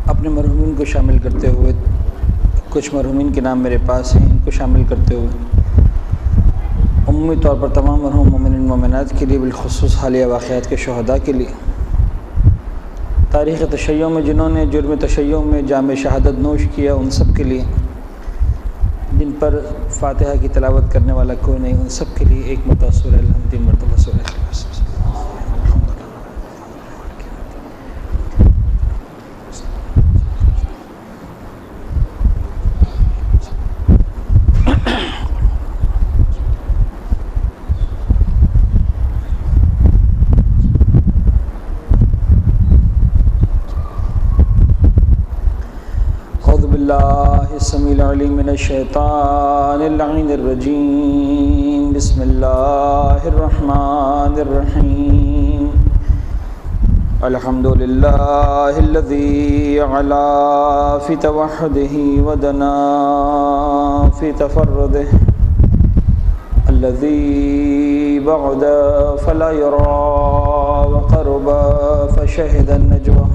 اپنے مرحومین کو شامل کرتے ہوئے کچھ مرحومین کے نام میرے پاس ہیں، ان کو شامل کرتے ہوئے عمومی طور پر تمام مرحوم مومنین مومنات کے لیے، بالخصوص حالیہ واقعات کے شہداء کے لیے، تاریخ تشیع میں جنہوں نے جرم تشیع میں جام شہادت نوش کیا، ان سب کے لیے، جن پر فاتحہ کی تلاوت کرنے والا کوئی نہیں، ان سب کے لیے ایک مرتبہ سورہ الحمد، 3 مرتبہ سورہ اخلاص۔ اللہ السمیع العلیم من الشیطان اللعین الرجیم، بسم اللہ الرحمن الرحیم، الحمد للہ الذی علا فی توحدہ ودنا فی تفردہ، الذی بعد فلا یرا وقرب فشہد النجوہ،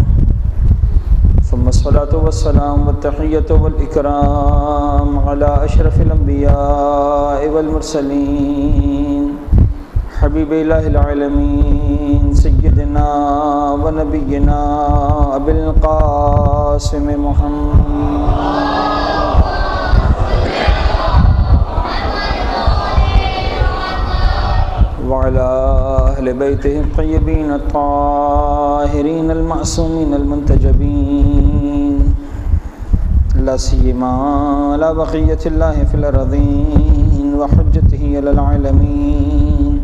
ثم الصلاة والسلام والتحية والإكرام على أشرف الأنبياء والمرسلين حبيب إله العالمين سيدنا ونبينا أبي القاسم محمد وعلى أهل بيته الطيبين الطاهرين المعصومين المنتجبين، لا سيما على بقية الله في الأرضين وحجته على العالمين،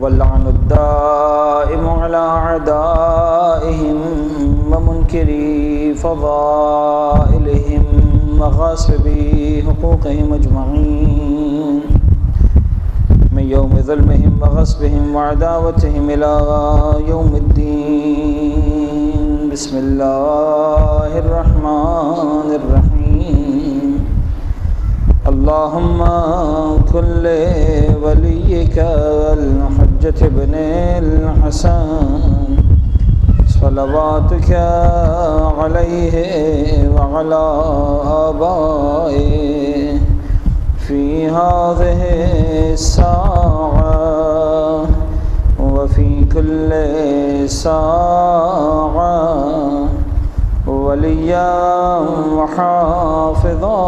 واللعن الدائم على أعدائهم ومنكري فضائلهم وغاصبي حقوقهم أجمعين، من يوم ظلمهم وغصبهم وعداوتهم إلى يوم الدين، بسم الله الرحمن الرحيم، اللهم كن لوليك الحجة ابن الحسن صلواتك عليه وعلى آبائه في هذه الساعة وفي كل ساعة وليا وحافظا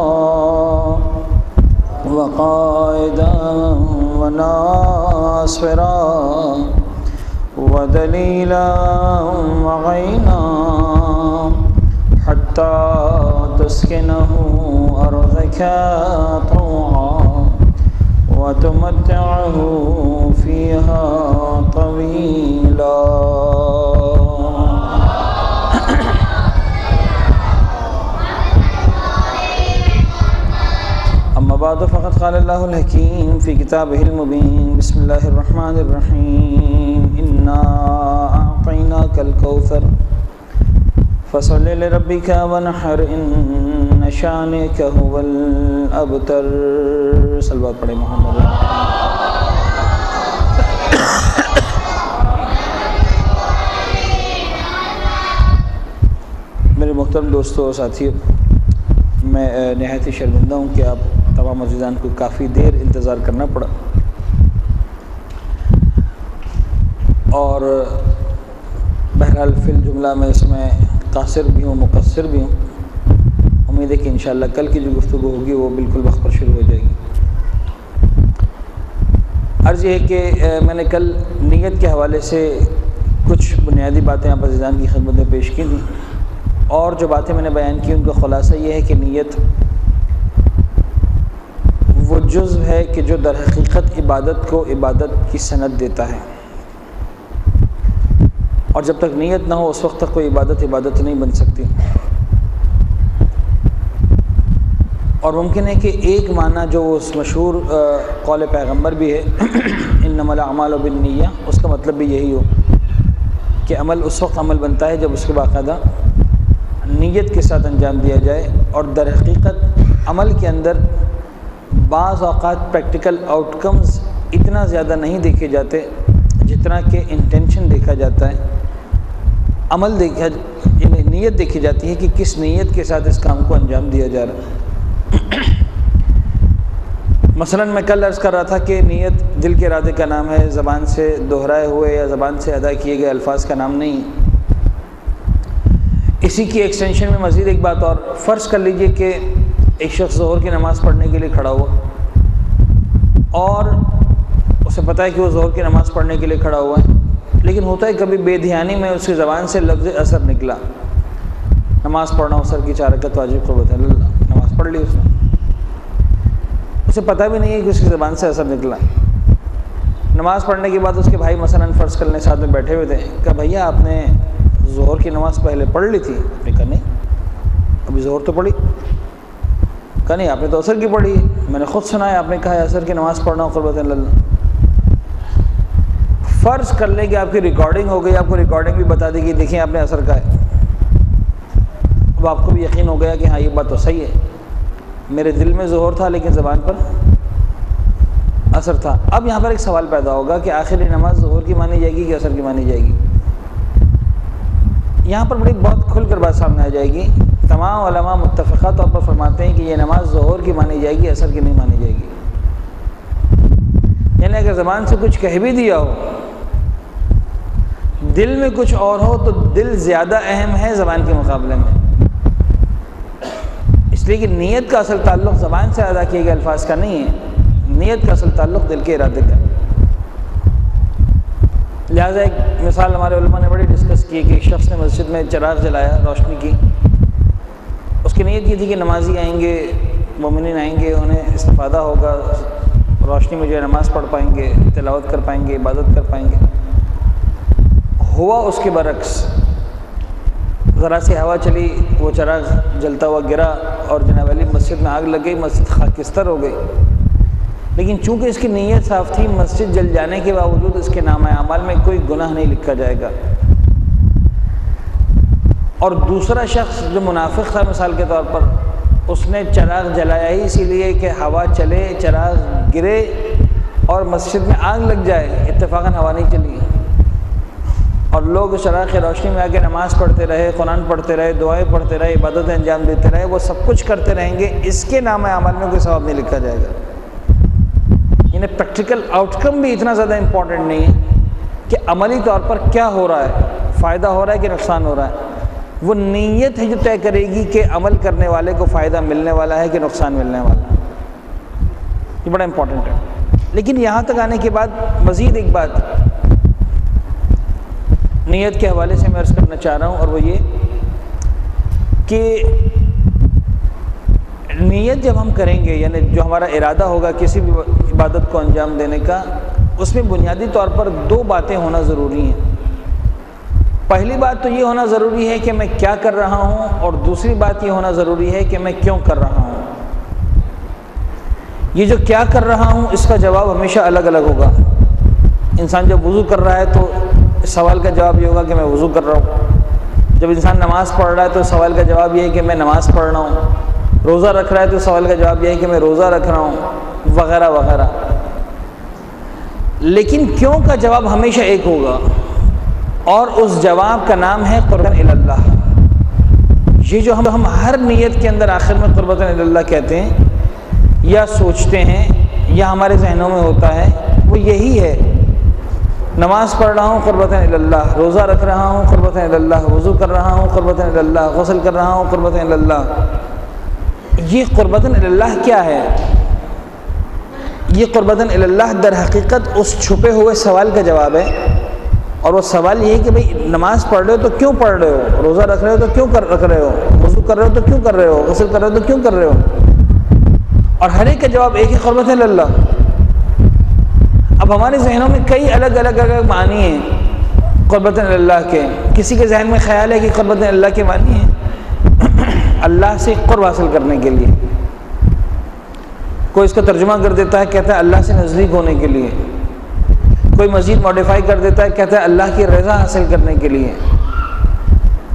وقائدا وناصرا ودليلا وعينا حتى تسكنه أرضك طوعا وتمتعه فيها طويلا۔ أما بعد فقد قال الله الحكيم في كتابه المبين، بسم الله الرحمن الرحيم، إنا أعطيناك الكوثر فصل لربك ونحر إن شانئك هو الأبتر۔ صلوات پڑھیں محمد۔ میرے محترم دوستو اور ساتھیو، میں نہایت ہی شرمندہ ہوں کہ آپ تمام عزیزان کو کافی دیر انتظار کرنا پڑا، اور بہرحال فی الجملہ میں اس میں قاصر بھی ہوں مقصر بھی ہوں۔ امید ہے کہ انشاءاللہ کل کی جو گفتگو ہوگی وہ بالکل وقت پر شروع ہو جائے گی۔ عرض یہ ہے کہ میں نے کل نیت کے حوالے سے کچھ بنیادی باتیں آپ عزیزان کی خدمت میں پیش کی تھیں، اور جو باتیں میں نے بیان کی ان کا خلاصہ یہ ہے کہ نیت وہ جزو ہے کہ جو در حقیقت عبادت کو عبادت کی سند دیتا ہے، اور جب تک نیت نہ ہو اس وقت تک کوئی عبادت نہیں بن سکتی۔ اور ممکن ہے کہ ایک معنی جو اس مشہور قول پیغمبر بھی ہے انما الاعمال بالنیہ، اس کا مطلب بھی یہی ہو کہ عمل اس وقت عمل بنتا ہے جب اس کے باقاعدہ نیت کے ساتھ انجام دیا جائے، اور در حقیقت عمل کے اندر بعض اوقات پریکٹیکل آؤٹ کمز اتنا زیادہ نہیں دیکھے جاتے جتنا کہ انٹینشن دیکھا جاتا ہے، عمل یعنی نیت دیکھی جاتی ہے کہ کس نیت کے ساتھ اس کام کو انجام دیا جا رہا ہے۔ مثلا میں کل عرض کر رہا تھا کہ نیت دل کے ارادے کا نام ہے، زبان سے دہرائے ہوئے یا زبان سے ادا کیے گئے الفاظ کا نام نہیں۔ اسی کی ایکسٹینشن میں مزید ایک بات اور، فرض کر لیجئے کہ ایک شخص ظہر کی نماز پڑھنے کے لیے کھڑا ہوا اور اسے پتہ ہے کہ وہ ظہر کی نماز پڑھنے کے لیے کھڑا ہوا ہے، لیکن ہوتا ہے کبھی بے دھیانی میں اس کی زبان سے لفظ اثر نکلا، نماز پڑھنا اثر کی 4 رکعت واجب قربت اللہ، نماز پڑھ لی اس نے، اسے پتہ بھی نہیں ہے کہ اس کی زبان سے اثر نکلا۔ نماز پڑھنے کے بعد اس کے بھائی مثلاً فرض کرنے ساتھ میں بیٹھے ہوئے تھے، کہا بھیا آپ نے ظہر کی نماز پہلے پڑھ لی تھی؟ آپ نے کہا نہیں، ابھی ظہر تو پڑھی۔ کہا نہیں، آپ نے تو اثر کی پڑھی، میں نے خود سنا ہے آپ نے کہا ہے اثر کی نماز پڑھنا قربت اللہ۔ فرض کر لیں کہ آپ کی ریکارڈنگ ہو گئی، آپ کو ریکارڈنگ بھی بتا دی کہ دیکھیں آپ نے اثر کا ہے، اب آپ کو بھی یقین ہو گیا کہ ہاں یہ بات تو صحیح ہے، میرے دل میں ظہر تھا لیکن زبان پر اثر تھا۔ اب یہاں پر ایک سوال پیدا ہوگا کہ آخر یہ نماز ظہر کی مانی جائے گی کہ اثر کی مانی جائے گی؟ یہاں پر بڑی بہت کھل کر بات سامنے آ جائے گی۔ تمام علماء متفقہ طور پر فرماتے ہیں کہ یہ نماز ظہر کی مانی جائے گی، اثر کی نہیں مانی جائے گی۔ یعنی اگر زبان سے کچھ کہہ بھی دیا ہو، دل میں کچھ اور ہو تو دل زیادہ اہم ہے زبان کے مقابلے میں، اس لیے کہ نیت کا اصل تعلق زبان سے ادا کیے گئے الفاظ کا نہیں ہے، نیت کا اصل تعلق دل کے ارادے کا۔ لہٰذا ایک مثال ہمارے علماء نے بڑی ڈسکس کی کہ ایک شخص نے مسجد میں چراغ جلایا، روشنی کی، اس کی نیت یہ تھی کہ نمازی آئیں گے، مومنین آئیں گے، انہیں استفادہ ہوگا، روشنی میں جو ہے نماز پڑھ پائیں گے، تلاوت کر پائیں گے، عبادت کر پائیں گے۔ ہوا اس کے برعکس، ذرا سی ہوا چلی، وہ چراغ جلتا ہوا گرا اور جناب علی مسجد میں آگ لگ گئی، مسجد خاکستر ہو گئی۔ لیکن چونکہ اس کی نیت صاف تھی، مسجد جل جانے کے باوجود اس کے نامہ اعمال میں کوئی گناہ نہیں لکھا جائے گا۔ اور دوسرا شخص جو منافق تھا مثال کے طور پر، اس نے چراغ جلایا ہی اسی لیے کہ ہوا چلے، چراغ گرے اور مسجد میں آگ لگ جائے، اتفاقاً ہوا نہیں چلی اور لوگ چراغ کی روشنی میں آ کے نماز پڑھتے رہے، قرآن پڑھتے رہے، دعائیں پڑھتے رہے، عبادتیں انجام دیتے رہے، وہ سب کچھ کرتے رہیں گے، اس کے نامہ اعمال میں کوئی ثواب نہیں لکھا جائے گا۔ یعنی پریکٹیکل آؤٹ کم بھی اتنا زیادہ امپورٹنٹ نہیں ہے کہ عملی طور پر کیا ہو رہا ہے، فائدہ ہو رہا ہے کہ نقصان ہو رہا ہے، وہ نیت ہے جو طے کرے گی کہ عمل کرنے والے کو فائدہ ملنے والا ہے کہ نقصان ملنے والا ہے۔ یہ بڑا امپورٹنٹ ہے۔ لیکن یہاں تک آنے کے بعد مزید ایک بات نیت کے حوالے سے میں عرض کرنا چاہ رہا ہوں، اور وہ یہ کہ نیت جب ہم کریں گے، یعنی جو ہمارا ارادہ ہوگا کسی بھی عبادت کو انجام دینے کا، اس میں بنیادی طور پر 2 باتیں ہونا ضروری ہیں۔ پہلی بات تو یہ ہونا ضروری ہے کہ میں کیا کر رہا ہوں، اور دوسری بات یہ ہونا ضروری ہے کہ میں کیوں کر رہا ہوں۔ یہ جو کیا کر رہا ہوں اس کا جواب ہمیشہ الگ الگ ہوگا۔ انسان جب وضو کر رہا ہے تو اس سوال کا جواب یہ ہوگا کہ میں وضو کر رہا ہوں۔ جب انسان نماز پڑھ رہا ہے تو سوال کا جواب یہ ہے کہ میں نماز پڑھ رہا ہوں۔ روزہ رکھ رہا ہے تو سوال کا جواب یہ ہے کہ میں روزہ رکھ رہا ہوں، وغیرہ وغیرہ۔ لیکن کیوں کا جواب ہمیشہ ایک ہوگا، اور اس جواب کا نام ہے قربۃ اللہ۔ یہ جو ہم ہر نیت کے اندر آخر میں قربۃ اللہ کہتے ہیں یا سوچتے ہیں یا ہمارے ذہنوں میں ہوتا ہے، وہ یہی ہے۔ نماز پڑھ رہا ہوں قربۃ اللہ، روزہ رکھ رہا ہوں قربۃ اللہ، وضو کر رہا ہوں قربۃ اللہ، غسل کر رہا ہوں قربۃ اللہ۔ یہ قربۃ اللہ کیا ہے؟ یہ قربۃ اللہ در حقیقت اس چھپے ہوئے سوال کا جواب ہے اور وہ سوال یہ ہے کہ بھئی نماز پڑھ رہے ہو تو کیوں پڑھ رہے ہو، روزہ رکھ رہے ہو تو کیوں رکھ رہے ہو، وضو کر رہے ہو تو کیوں کر رہے ہو، غسل کر رہے ہو تو کیوں کر رہے ہو، اور ہر ایک کا جواب ایک ہی، قربت اللہ۔ اب ہمارے ذہنوں میں کئی الگ الگ معنی ہیں قربت اللہ کے۔ کسی کے ذہن میں خیال ہے کہ قربت اللہ کے معنی ہے اللہ سے قرب حاصل کرنے کے لیے، کوئی اس کا ترجمہ کر دیتا ہے، کہتا ہے اللہ سے نزدیک ہونے کے لیے، کوئی مزید ماڈیفائی کر دیتا ہے، کہتا ہے اللہ کی رضا حاصل کرنے کے لیے،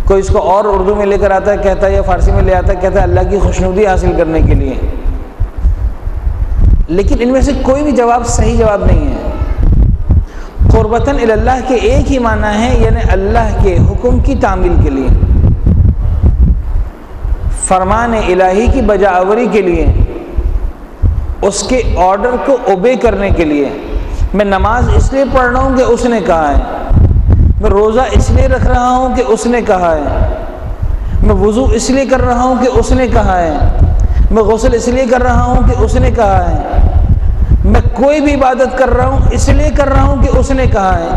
کوئی اس کو اور اردو میں لے کر آتا ہے، کہتا ہے یا فارسی میں لے آتا ہے، کہتا ہے اللہ کی خوشنودی حاصل کرنے کے لیے۔ لیکن ان میں سے کوئی بھی جواب صحیح جواب نہیں ہے۔ قربتاً الی اللہ کے ایک ہی معنی ہے، یعنی اللہ کے حکم کی تعمیل کے لیے، فرمان الہی کی بجاوری کے لیے، اس کے آرڈر کو اوبے کرنے کے لیے۔ میں نماز اس لیے پڑھ رہا ہوں کہ اس نے کہا ہے، میں روزہ اس لیے رکھ رہا ہوں کہ اس نے کہا ہے، میں وضو اس لیے کر رہا ہوں کہ اس نے کہا ہے، میں غسل اس لیے کر رہا ہوں کہ اس نے کہا ہے، میں کوئی بھی عبادت کر رہا ہوں اس لیے کر رہا ہوں کہ اس نے کہا ہے۔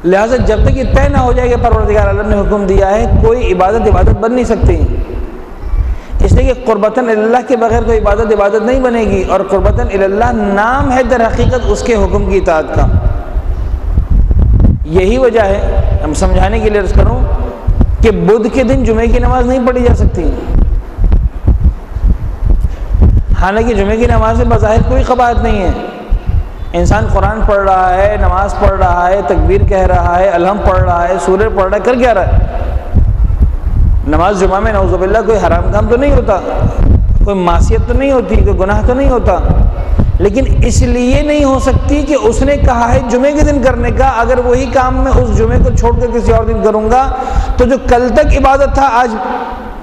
لہٰذا جب تک یہ طے نہ ہو جائے کہ پروردگار عالم نے حکم دیا ہے، کوئی عبادت بن نہیں سکتی، اس لیے کہ قربتاً اللہ کے بغیر کوئی عبادت نہیں بنے گی، اور قربتاً اللہ نام ہے در حقیقت اس کے حکم کی اطاعت کا۔ یہی وجہ ہے، ہم سمجھانے کے لیے عرض کروں کہ بدھ کے دن جمعے کی نماز نہیں پڑھی جا سکتی، حالانکہ جمعے کی نماز میں بظاہر کوئی قباحت نہیں ہے، انسان قرآن پڑھ رہا ہے، نماز پڑھ رہا ہے، تکبیر کہہ رہا ہے، الحمد پڑھ رہا ہے، سورہ پڑھ رہا ہے، کر کیا رہا ہے؟ نماز جمعہ میں نعوذ باللہ کوئی حرام کام تو نہیں ہوتا، کوئی معصیت تو نہیں ہوتی، کوئی گناہ تو نہیں ہوتا، لیکن اس لیے نہیں ہو سکتی کہ اس نے کہا ہے جمعے کے دن کرنے کا، اگر وہی کام میں اس جمعے کو چھوڑ کر کسی اور دن کروں گا تو جو کل تک عبادت تھا آج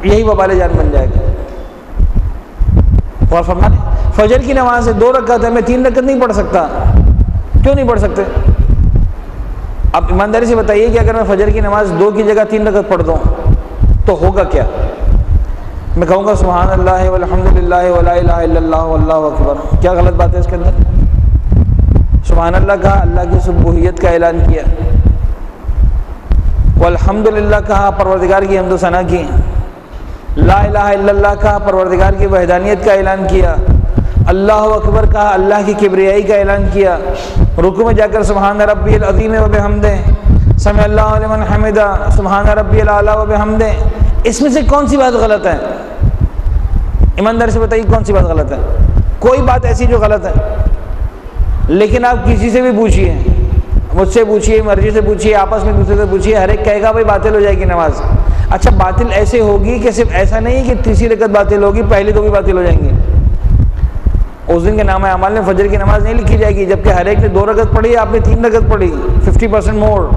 یہی وبال جان بن جائے گا۔ اور فرمانے فجر کی نماز ہے 2 رکعت ہے، میں 3 رکعت نہیں پڑھ سکتا، کیوں نہیں پڑھ سکتے؟ اب ایمانداری سے بتائیے کہ اگر میں فجر کی نماز 2 کی جگہ 3 رکعت پڑھ دوں تو ہوگا کیا؟ میں کہوں گا سبحان اللہ والحمد للہ ولا الہ الا اللہ واللہ اکبر، کیا غلط بات ہے اس کے اندر؟ سبحان اللہ کہا، اللہ کی سبوحیت کا اعلان کیا، والحمد للہ کہا، پروردگار کی حمد و ثنا کی، لا الہ الا اللہ کہا، پروردگار کی وحدانیت کا اعلان کیا، اللہ اکبر کہا، اللہ کی کبریائی کا اعلان کیا، رکوع میں جا کر سبحان ربی العظیم وبحمدہ، سمع اللہ لمن حمدہ، سبحان ربی الاعلیٰ وبحمدہ۔ اس میں سے کون سی بات غلط ہے؟ ایماندار سے بتائیے کون سی بات غلط ہے؟ کوئی بات ایسی جو غلط ہے؟ لیکن آپ کسی سے بھی پوچھیے، مجھ سے پوچھیے، مرضی سے پوچھیے، آپس میں دوسرے سے پوچھیے، ہر ایک کہے گا بھائی باطل ہو جائے گی نماز۔ اچھا باطل ایسے ہوگی کہ صرف ایسا نہیں ہے کہ تیسری رکعت باطل ہوگی، پہلی 2 بھی باطل ہو جائیں گی۔ اس دن کے نام اعمال میں فجر کی نماز نہیں لکھی جائے گی، جبکہ ہر ایک نے 2 رکعت پڑھی، آپ نے 3 رکعت پڑھی، 50% مور،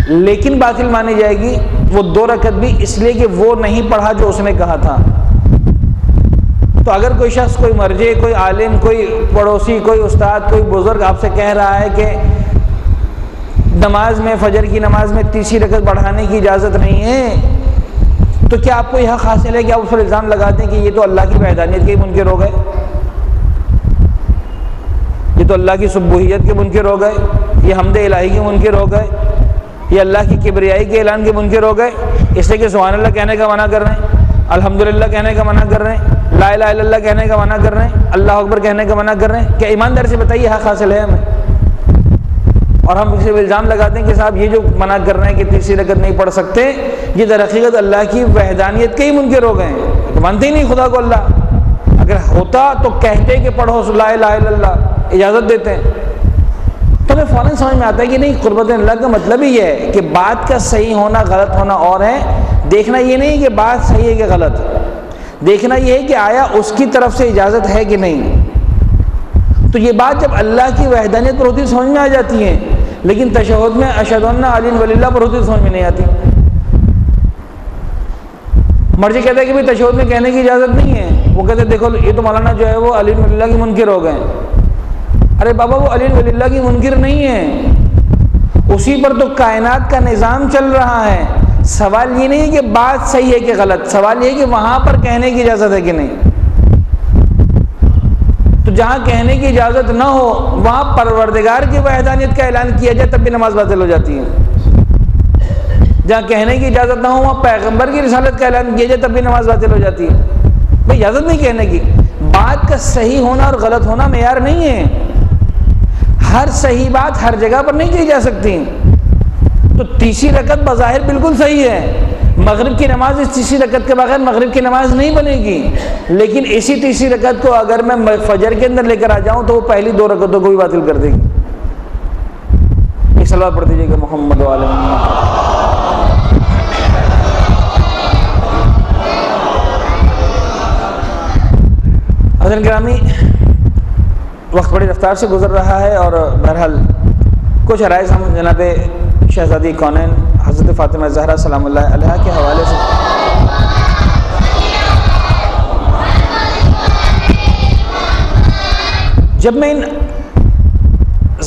لیکن باطل مانی جائے گی وہ 2 رکعت بھی، اس لیے کہ وہ نہیں پڑھا جو اس نے کہا تھا۔ تو اگر کوئی شخص، کوئی مرجع، کوئی عالم، کوئی پڑوسی، کوئی استاد، کوئی بزرگ آپ سے کہہ رہا ہے کہ نماز میں، فجر کی نماز میں تیسری رکعت بڑھانے کی اجازت نہیں ہے، تو کیا آپ کو یہ حق حاصل ہے کہ آپ اس پر الزام لگاتے ہیں کہ یہ تو اللہ کی وحدانیت کے منکر ہو گئے، یہ تو اللہ کی سبوحیت کے منکر ہو گئے، یہ حمد الہی کے منکر ہو گئے، یہ اللہ کی کبریائی کے اعلان کے منکر ہو گئے، اس لیے کہ سبحان اللہ کہنے کا منع کر رہے ہیں، الحمدللہ کہنے کا منع کر رہے ہیں، لا الہ الا اللہ کہنے کا منع کر رہے ہیں، اللہ اکبر کہنے کا منع کر رہے ہیں؟ کیا ایماندار سے بتائیے حق حاصل ہے ہمیں؟ اور ہم کسی پہ الزام لگاتے ہیں کہ صاحب یہ جو منع کر رہے ہیں کہ تیسری رکعت نہیں پڑھ سکتے، یہ در حقیقت اللہ کی وحدانیت کے ہی منکر ہو گئے ہیں، تو مانتے ہی نہیں خدا کو اللہ۔ اگر ہوتا تو کہتے کہ پڑھو لا الہ الا اللہ، اجازت دیتے ہیں، تو ہمیں فوراً سمجھ میں آتا ہے کہ نہیں، قربت اللہ کا مطلب ہی ہے کہ بات کا صحیح ہونا غلط ہونا اور ہے، دیکھنا یہ نہیں کہ بات صحیح ہے کہ غلط، دیکھنا یہ ہے کہ آیا اس کی طرف سے اجازت ہے کہ نہیں۔ تو یہ بات جب اللہ کی وحدانیت پر ہوتی ہے سمجھ میں آ جاتی ہے، لیکن تشہد میں اشہد ان علی ولی اللہ پر ہوتی ہے سمجھ میں نہیں آتی۔ مرجع کہتا ہے کہ بھائی تشہد میں کہنے کی اجازت نہیں ہے، وہ کہتے ہیں دیکھو یہ تو مولانا جو ہے وہ علی ولی اللہ کی منکر ہو گئے۔ ارے بابا وہ علی ولی اللہ کی منکر نہیں ہے، اسی پر تو کائنات کا نظام چل رہا ہے۔ سوال یہ نہیں ہے کہ بات صحیح ہے کہ غلط، سوال یہ ہے کہ وہاں پر کہنے کی اجازت ہے کہ نہیں۔ تو جہاں کہنے کی اجازت نہ ہو وہاں پروردگار کی وحدانیت کا اعلان کیا جائے تب بھی نماز باطل ہو جاتی ہے، جہاں کہنے کی اجازت نہ ہو وہاں پیغمبر کی رسالت کا اعلان کیا جائے تب بھی نماز باطل ہو جاتی ہے۔ بھئی اجازت نہیں کہنے کی، بات کا صحیح ہونا اور غلط ہونا معیار نہیں ہے، ہر صحیح بات ہر جگہ پر نہیں کی جا سکتی۔ تو تیسری رکعت بظاہر بالکل صحیح ہے، مغرب کی نماز اس تیسری رکعت کے بغیر مغرب کی نماز نہیں بنے گی، لیکن اسی تیسری رکعت کو اگر میں فجر کے اندر لے کر آ جاؤں تو وہ پہلی 2 رکعتوں کو بھی باطل کر دے گی۔ ایک صلوات پڑھ دیجیے کہ محمد و آل محمد۔ حضرت گرامی، وقت بڑی رفتار سے گزر رہا ہے اور بہرحال کچھ عرائض ہم جناب شہزادی کونین حضرت فاطمہ زہرا سلام اللہ علیہا کے حوالے سے جب میں ان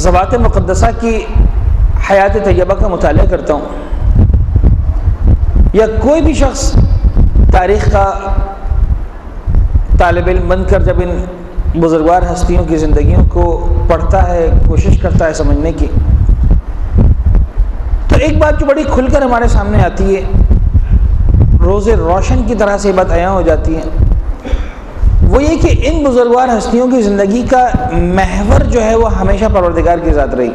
ذوات مقدسہ کی حیات طیبہ کا مطالعہ کرتا ہوں یا کوئی بھی شخص تاریخ کا طالب علم بن کر جب ان بزرگوار ہستیوں کی زندگیوں کو پڑھتا ہے، کوشش کرتا ہے سمجھنے کی، تو ایک بات جو بڑی کھل کر ہمارے سامنے آتی ہے، روز روشن کی طرح سے یہ بات عیاں ہو جاتی ہے، وہ یہ کہ ان بزرگوار ہستیوں کی زندگی کا محور جو ہے وہ ہمیشہ پروردگار کی ذات رہی،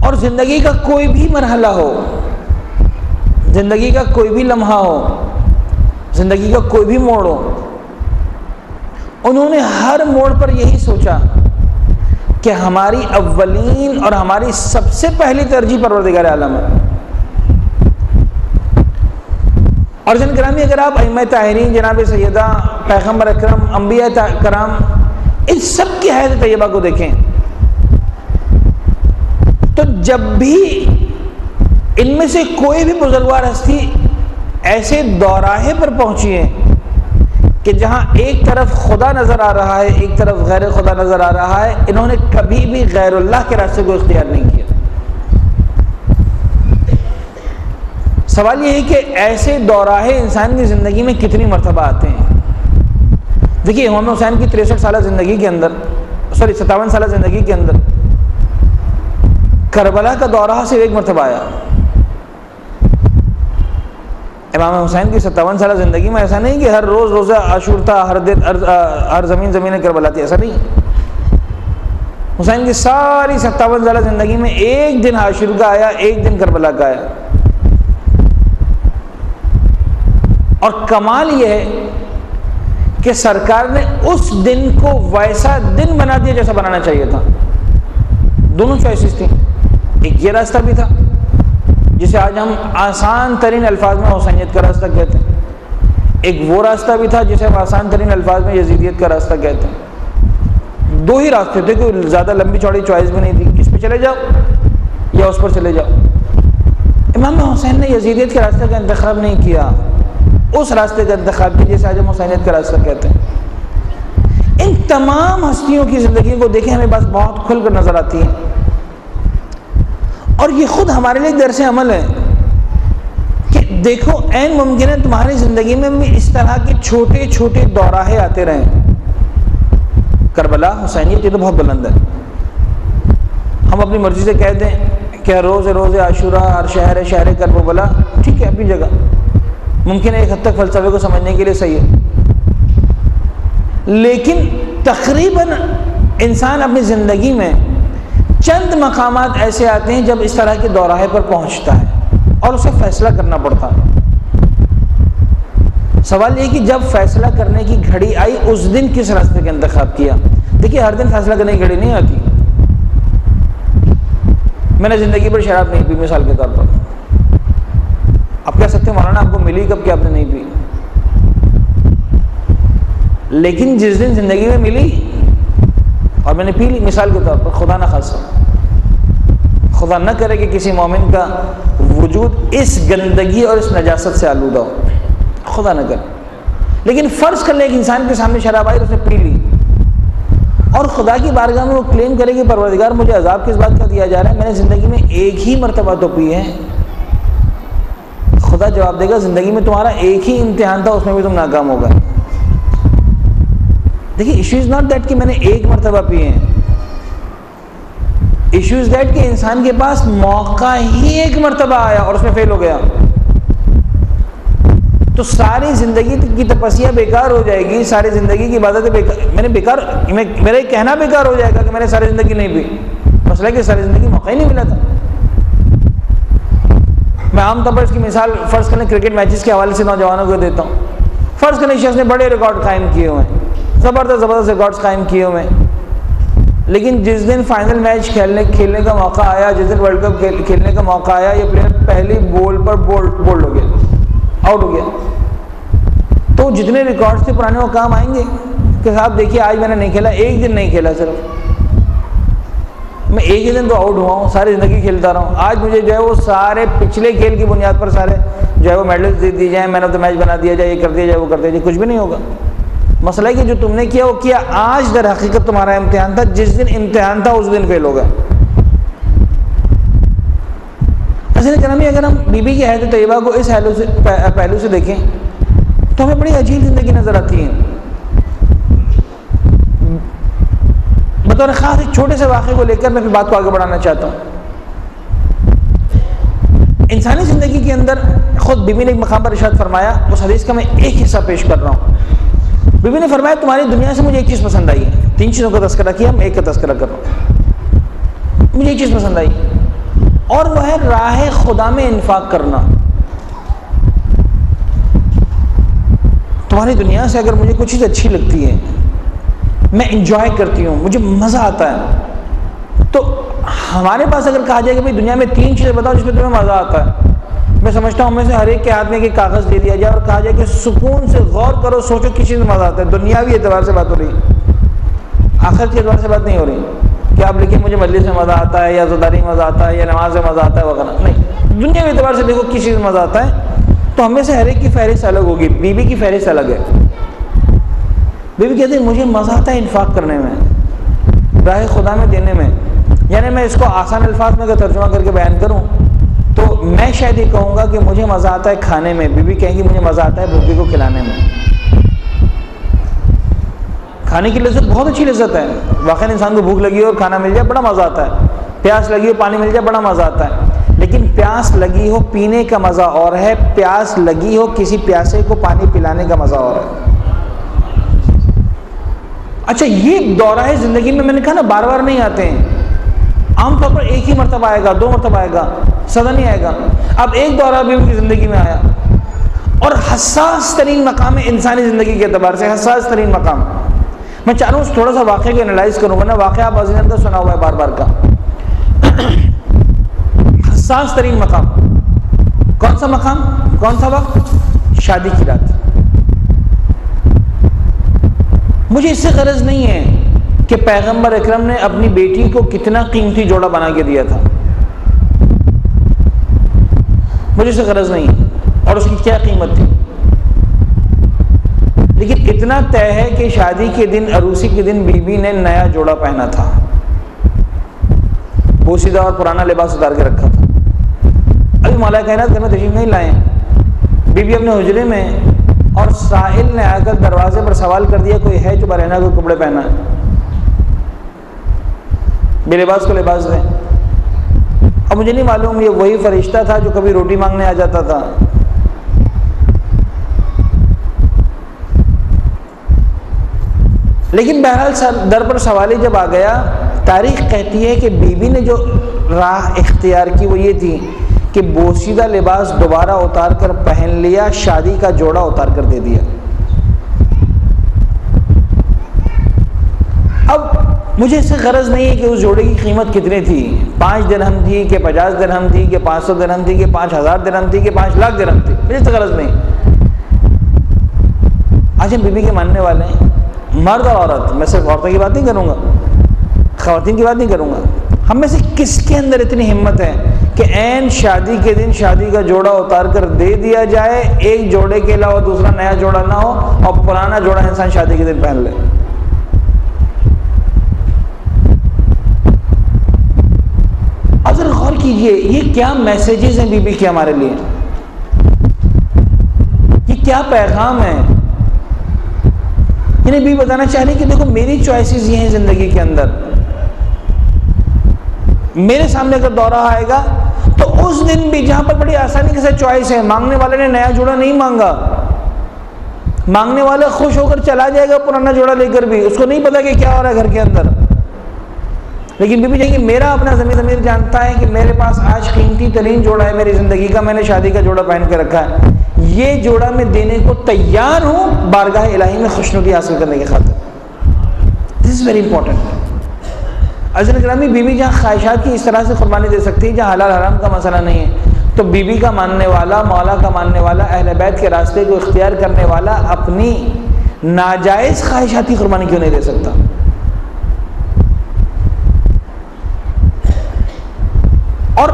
اور زندگی کا کوئی بھی مرحلہ ہو، زندگی کا کوئی بھی لمحہ ہو، زندگی کا کوئی بھی موڑ ہو، انہوں نے ہر موڑ پر یہی سوچا کہ ہماری اولین اور ہماری سب سے پہلی ترجیح پروردگار عالم ہے۔ اور جن گرامی، اگر آپ ائمہ طاہرین، جناب سیدہ، پیغمبر اکرم، انبیاء کرام، ان سب کی حیات طیبہ کو دیکھیں تو جب بھی ان میں سے کوئی بھی بزرگوار ہستی ایسے دوراہے پر پہنچی ہے کہ جہاں ایک طرف خدا نظر آ رہا ہے، ایک طرف غیر خدا نظر آ رہا ہے، انہوں نے کبھی بھی غیر اللہ کے راستے کو اختیار نہیں کیا۔ سوال یہ ہے کہ ایسے دوراہے انسان کی زندگی میں کتنی مرتبہ آتے ہیں؟ دیکھیے، امام حسین کی 63 سالہ زندگی کے اندر 57 سالہ زندگی کے اندر کربلا کا دورہ صرف ایک مرتبہ آیا۔ امام حسین کی 57 سالہ زندگی میں ایسا نہیں کہ ہر روز روزہ عاشور تھا، ہر دن ہر زمین کربلا تھی، ایسا نہیں۔ حسین کی ساری 57 سالہ زندگی میں ایک دن عاشور کا آیا، ایک دن کربلا کا آیا، اور کمال یہ ہے کہ سرکار نے اس دن کو ویسا دن بنا دیا جیسا بنانا چاہیے تھا۔ دونوں چوائسز تھیں، ایک یہ راستہ بھی تھا جسے آج ہم آسان ترین الفاظ میں حسینیت کا راستہ کہتے ہیں، ایک وہ راستہ بھی تھا جسے ہم آسان ترین الفاظ میں یزیدیت کا راستہ کہتے ہیں۔ دو ہی راستے تھے، کوئی زیادہ لمبی چوڑی چوائس بھی نہیں تھی، اس پہ چلے جاؤ یا اس پر چلے جاؤ۔ امام حسین نے یزیدیت کے راستے کا انتخاب نہیں کیا، اس راستے کا انتخاب کیا جسے آج ہم حسینیت کا راستہ کہتے ہیں۔ ان تمام ہستیوں کی زندگیوں کو دیکھیں، ہمیں بس بہت کھل کر نظر آتی ہے، اور یہ خود ہمارے لیے درس عمل ہے کہ دیکھو، عین ممکن ہے تمہاری زندگی میں بھی اس طرح کے چھوٹے چھوٹے دوراہے آتے رہیں۔ کربلا، حسینیت، یہ تو بہت بلند ہے، ہم اپنی مرضی سے کہہ دیں کہ روز روز عاشورہ، ہر شہر شہر کربلا، ٹھیک ہے، اپنی جگہ ممکن ہے، ایک حد تک فلسفے کو سمجھنے کے لیے صحیح ہے، لیکن تقریباً انسان اپنی زندگی میں چند مقامات ایسے آتے ہیں جب اس طرح کے دوراہے پر پہنچتا ہے اور اسے فیصلہ کرنا پڑتا ہے۔ سوال یہ کہ جب فیصلہ کرنے کی گھڑی آئی، اس دن کس راستے کا انتخاب کیا؟ دیکھیے، ہر دن فیصلہ کرنے کی گھڑی نہیں آتی۔ میں نے زندگی پر شراب نہیں پی، مثال کے طور پر، آپ کہہ سکتے ہیں مولانا آپ کو ملی کب کہ آپ نے نہیں پی، لیکن جس دن زندگی میں ملی اور میں نے پی لی، مثال کے طور پر، خدا نہ خاصہ، خدا نہ کرے کہ کسی مومن کا وجود اس گندگی اور اس نجاست سے آلودہ ہو، خدا نہ کرے، لیکن فرض کر لیں ایک انسان کے سامنے شراب آئی اور اس نے پی لی، اور خدا کی بارگاہ میں وہ کلیم کرے کہ پروردگار مجھے عذاب کس بات کا دیا جا رہا ہے، میں نے زندگی میں ایک ہی مرتبہ تو پی ہے۔ خدا جواب دے گا، زندگی میں تمہارا ایک ہی امتحان تھا، اس میں بھی تم ناکام ہو گئے۔ دیکھیے ایشو از ناٹ دیٹ کہ میں نے ایک مرتبہ پیے ہیں، ایشو از دیٹ کہ انسان کے پاس موقع ہی ایک مرتبہ آیا اور اس میں فیل ہو گیا، تو ساری زندگی کی تپسیا بیکار ہو جائے گی، ساری زندگی کی عبادتیں بیکار، میرا یہ کہنا بیکار ہو جائے گا کہ میں نے ساری زندگی نہیں پی، مسئلہ کہ ساری زندگی موقع ہی نہیں ملا تھا۔ میں عام طور پر اس کی مثال فرض کریں کرکٹ میچز کے حوالے سے نوجوانوں کو دیتا ہوں۔ فرض کریں شخص نے بڑے ریکارڈ قائم کیے ہوئے ہیں، زبردست ریکارڈز قائم کیے ہوئے ہیں، لیکن جس دن فائنل میچ کھیلنے کا موقع آیا، جس دن ورلڈ کپ کھیلنے کا موقع آیا، یہ پلیئر پہلی بول پر بولڈ ہو گیا، آؤٹ ہو گیا، تو جتنے ریکارڈز تھے پرانے وہ کام آئیں گے کہ صاحب دیکھیے آج میں نے نہیں کھیلا، ایک دن نہیں کھیلا، صرف میں ایک ہی دن تو آؤٹ ہوا ہوں، ساری زندگی کھیلتا رہا ہوں، آج مجھے جو ہے وہ سارے پچھلے کھیل کی بنیاد پر سارے جو ہے وہ میڈلز دے دی جائیں، مین آف دا میچ بنا دیا جائے، یہ کر دیا جائے، وہ کر دیا جائے، کچھ بھی نہیں ہوگا۔ مسئلہ ہے کہ جو تم نے کیا وہ کیا آج در حقیقت تمہارا امتحان تھا، جس دن امتحان تھا اس دن فیل ہوگا۔ حضرت گرامی اگر ہم بی بی کی حیات طیبہ کو اس پہلو سے دیکھیں تو ہمیں بڑی عجیب زندگی نظر آتی ہے۔ بطور خاص ایک چھوٹے سے واقعے کو لے کر میں پھر بات کو آگے بڑھانا چاہتا ہوں۔ انسانی زندگی کے اندر خود بی بی نے ایک مقام پر ارشاد فرمایا، اس حدیث کا میں ایک حصہ پیش کر رہا ہوں۔ بی بی نے فرمایا تمہاری دنیا سے مجھے ایک چیز پسند آئی ہے، 3 چیزوں کا تذکرہ کیا، میں ایک کا تذکرہ کر رہا ہوں۔ مجھے ایک چیز پسند آئی اور وہ ہے راہ خدا میں انفاق کرنا۔ تمہاری دنیا سے اگر مجھے کچھ چیز اچھی لگتی ہے، میں انجوائے کرتی ہوں، مجھے مزہ آتا ہے، تو ہمارے پاس اگر کہا جائے کہ بھائی دنیا میں 3 چیزیں بتاؤ جس میں تمہیں مزہ آتا ہے، میں سمجھتا ہوں میں سے ہر ایک کے ہاتھ میں ایک کاغذ دے دیا جائے اور کہا جائے کہ سکون سے غور کرو، سوچو کس چیز میں مزہ آتا ہے۔ دنیاوی اعتبار سے بات ہو رہی ہے، آخرت کے اعتبار سے بات نہیں ہو رہی کہ آپ لکھیں مجھے مجلس میں مزہ آتا ہے یا عزاداری میں مزہ آتا ہے یا نماز میں مزہ آتا ہے وغیرہ، نہیں، دنیاوی اعتبار سے دیکھو کس چیز میں مزہ آتا ہے۔ تو ہم میں سے ہر ایک کی فہرست الگ ہوگی، بی بی کی فہرست الگ ہے۔ بی بی کہتے ہیں مجھے مزہ آتا ہے انفاق کرنے میں، راہ خدا میں دینے میں، یعنی میں اس کو آسان الفاظ میں اگر ترجمہ کر کے بیان کروں تو میں شاید یہ کہوں گا کہ مجھے مزہ آتا ہے کھانے میں، بی بی کہیں گی مجھے مزہ آتا ہے بھوکی کو کھلانے میں۔ کھانے کی لذت بہت اچھی لذت ہے، واقعی انسان کو بھوک لگی ہو اور کھانا مل جائے بڑا مزہ آتا ہے، پیاس لگی ہو پانی مل جائے بڑا مزہ آتا ہے، لیکن پیاس لگی ہو پینے کا مزہ اور ہے، پیاس لگی ہو کسی پیاسے کو پانی پلانے کا مزہ اور ہے۔ اچھا یہ دورہ زندگی میں نے کہا نا بار بار نہیں آتے ہیں، عام طور پر ایک ہی مرتبہ آئے گا، 2 مرتبہ آئے گا، سدا نہیں آئے گا۔ اب ایک دورہ بھی ان کی زندگی میں آیا اور حساس ترین مقام ہے انسانی زندگی کے اعتبار سے، حساس ترین مقام۔ میں چاہ رہا ہوں تھوڑا سا واقعے کو انالائز کروں گا نا، واقعہ آپ عزیزان کا سنا ہوا ہے بار بار کا۔ حساس ترین مقام کون سا مقام، کون سا وقت؟ شادی کی رات۔ مجھے اس سے غرض نہیں ہے کہ پیغمبر اکرم نے اپنی بیٹی کو کتنا قیمتی جوڑا بنا کے دیا تھا، مجھے اس سے غرض نہیں ہے اور اس کی کیا قیمت تھی، لیکن اتنا طے ہے کہ شادی کے دن، عروسی کے دن بی بی نے نیا جوڑا پہنا تھا، پوشیدہ اور پرانا لباس اتار کے رکھا تھا۔ ابھی مولا کائنات گھر میں تشریف نہیں لائے، بی بی اپنے حجرے میں، اور سائل نے آ کر دروازے پر سوال کر دیا کوئی ہے جو برہنہ کو کپڑے پہنا ہے، بے لباس کو لباس دیں۔ اب مجھے نہیں معلوم یہ وہی فرشتہ تھا جو کبھی روٹی مانگنے آ جاتا تھا، لیکن بہرحال در پر سوالی جب آ گیا، تاریخ کہتی ہے کہ بی بی نے جو راہ اختیار کی وہ یہ تھی کہ بوسیدہ لباس دوبارہ اتار کر پہن لیا، شادی کا جوڑا اتار کر دے دیا۔ اب مجھے اس سے غرض نہیں ہے کہ اس جوڑے کی قیمت کتنی تھی، 5 درہم تھی کہ 50 درہم تھی کہ 500 درہم تھی کہ 5000 درہم تھی کہ 5 لاکھ درہم تھی، مجھے اس سے غرض نہیں۔ آج ہم بی بی کے ماننے والے ہیں، مرد اور عورت، میں صرف عورتوں کی بات نہیں کروں گا، خواتین کی بات نہیں کروں گا، ہم میں سے کس کے اندر اتنی ہمت ہے کہ عین شادی کے دن شادی کا جوڑا اتار کر دے دیا جائے، ایک جوڑے کے علاوہ دوسرا نیا جوڑا نہ ہو اور پرانا جوڑا انسان شادی کے دن پہن لے؟ اب ذرا غور کیجئے یہ کیا میسیجز ہیں بی بی کے ہمارے لیے، یہ کیا پیغام ہے یعنی بیوی بتانا چاہ رہی کہ دیکھو میری چوائسیز یہ ہیں زندگی کے اندر، میرے سامنے اگر دورہ آئے گا تو اس دن بھی جہاں پر بڑی آسانی کے ساتھ چوائس ہے، مانگنے والے نے نیا جوڑا نہیں مانگا، مانگنے والا خوش ہو کر چلا جائے گا پرانا جوڑا لے کر بھی، اس کو نہیں پتا کہ کیا ہو رہا ہے گھر کے اندر، لیکن بیوی جائے کہ میرا اپنا ضمیر جانتا ہے کہ میرے پاس آج قیمتی ترین جوڑا ہے میری زندگی کا، میں نے شادی کا جوڑا پہن کے رکھا ہے، یہ جوڑا میں دینے کو تیار ہوں بارگاہ الہی میں خوشنودی حاصل کرنے کی خاطر. دس از ویری امپورٹنٹ. عزیزان گرامی، بیوی جہاں خواہشات کی اس طرح سے قربانی دے سکتی ہے جہاں حلال حرام کا مسئلہ نہیں ہے، تو بیوی کا ماننے والا، مولا کا ماننے والا، اہل بیت کے راستے کو اختیار کرنے والا اپنی ناجائز خواہشات کی قربانی کیوں نہیں دے سکتا؟ اور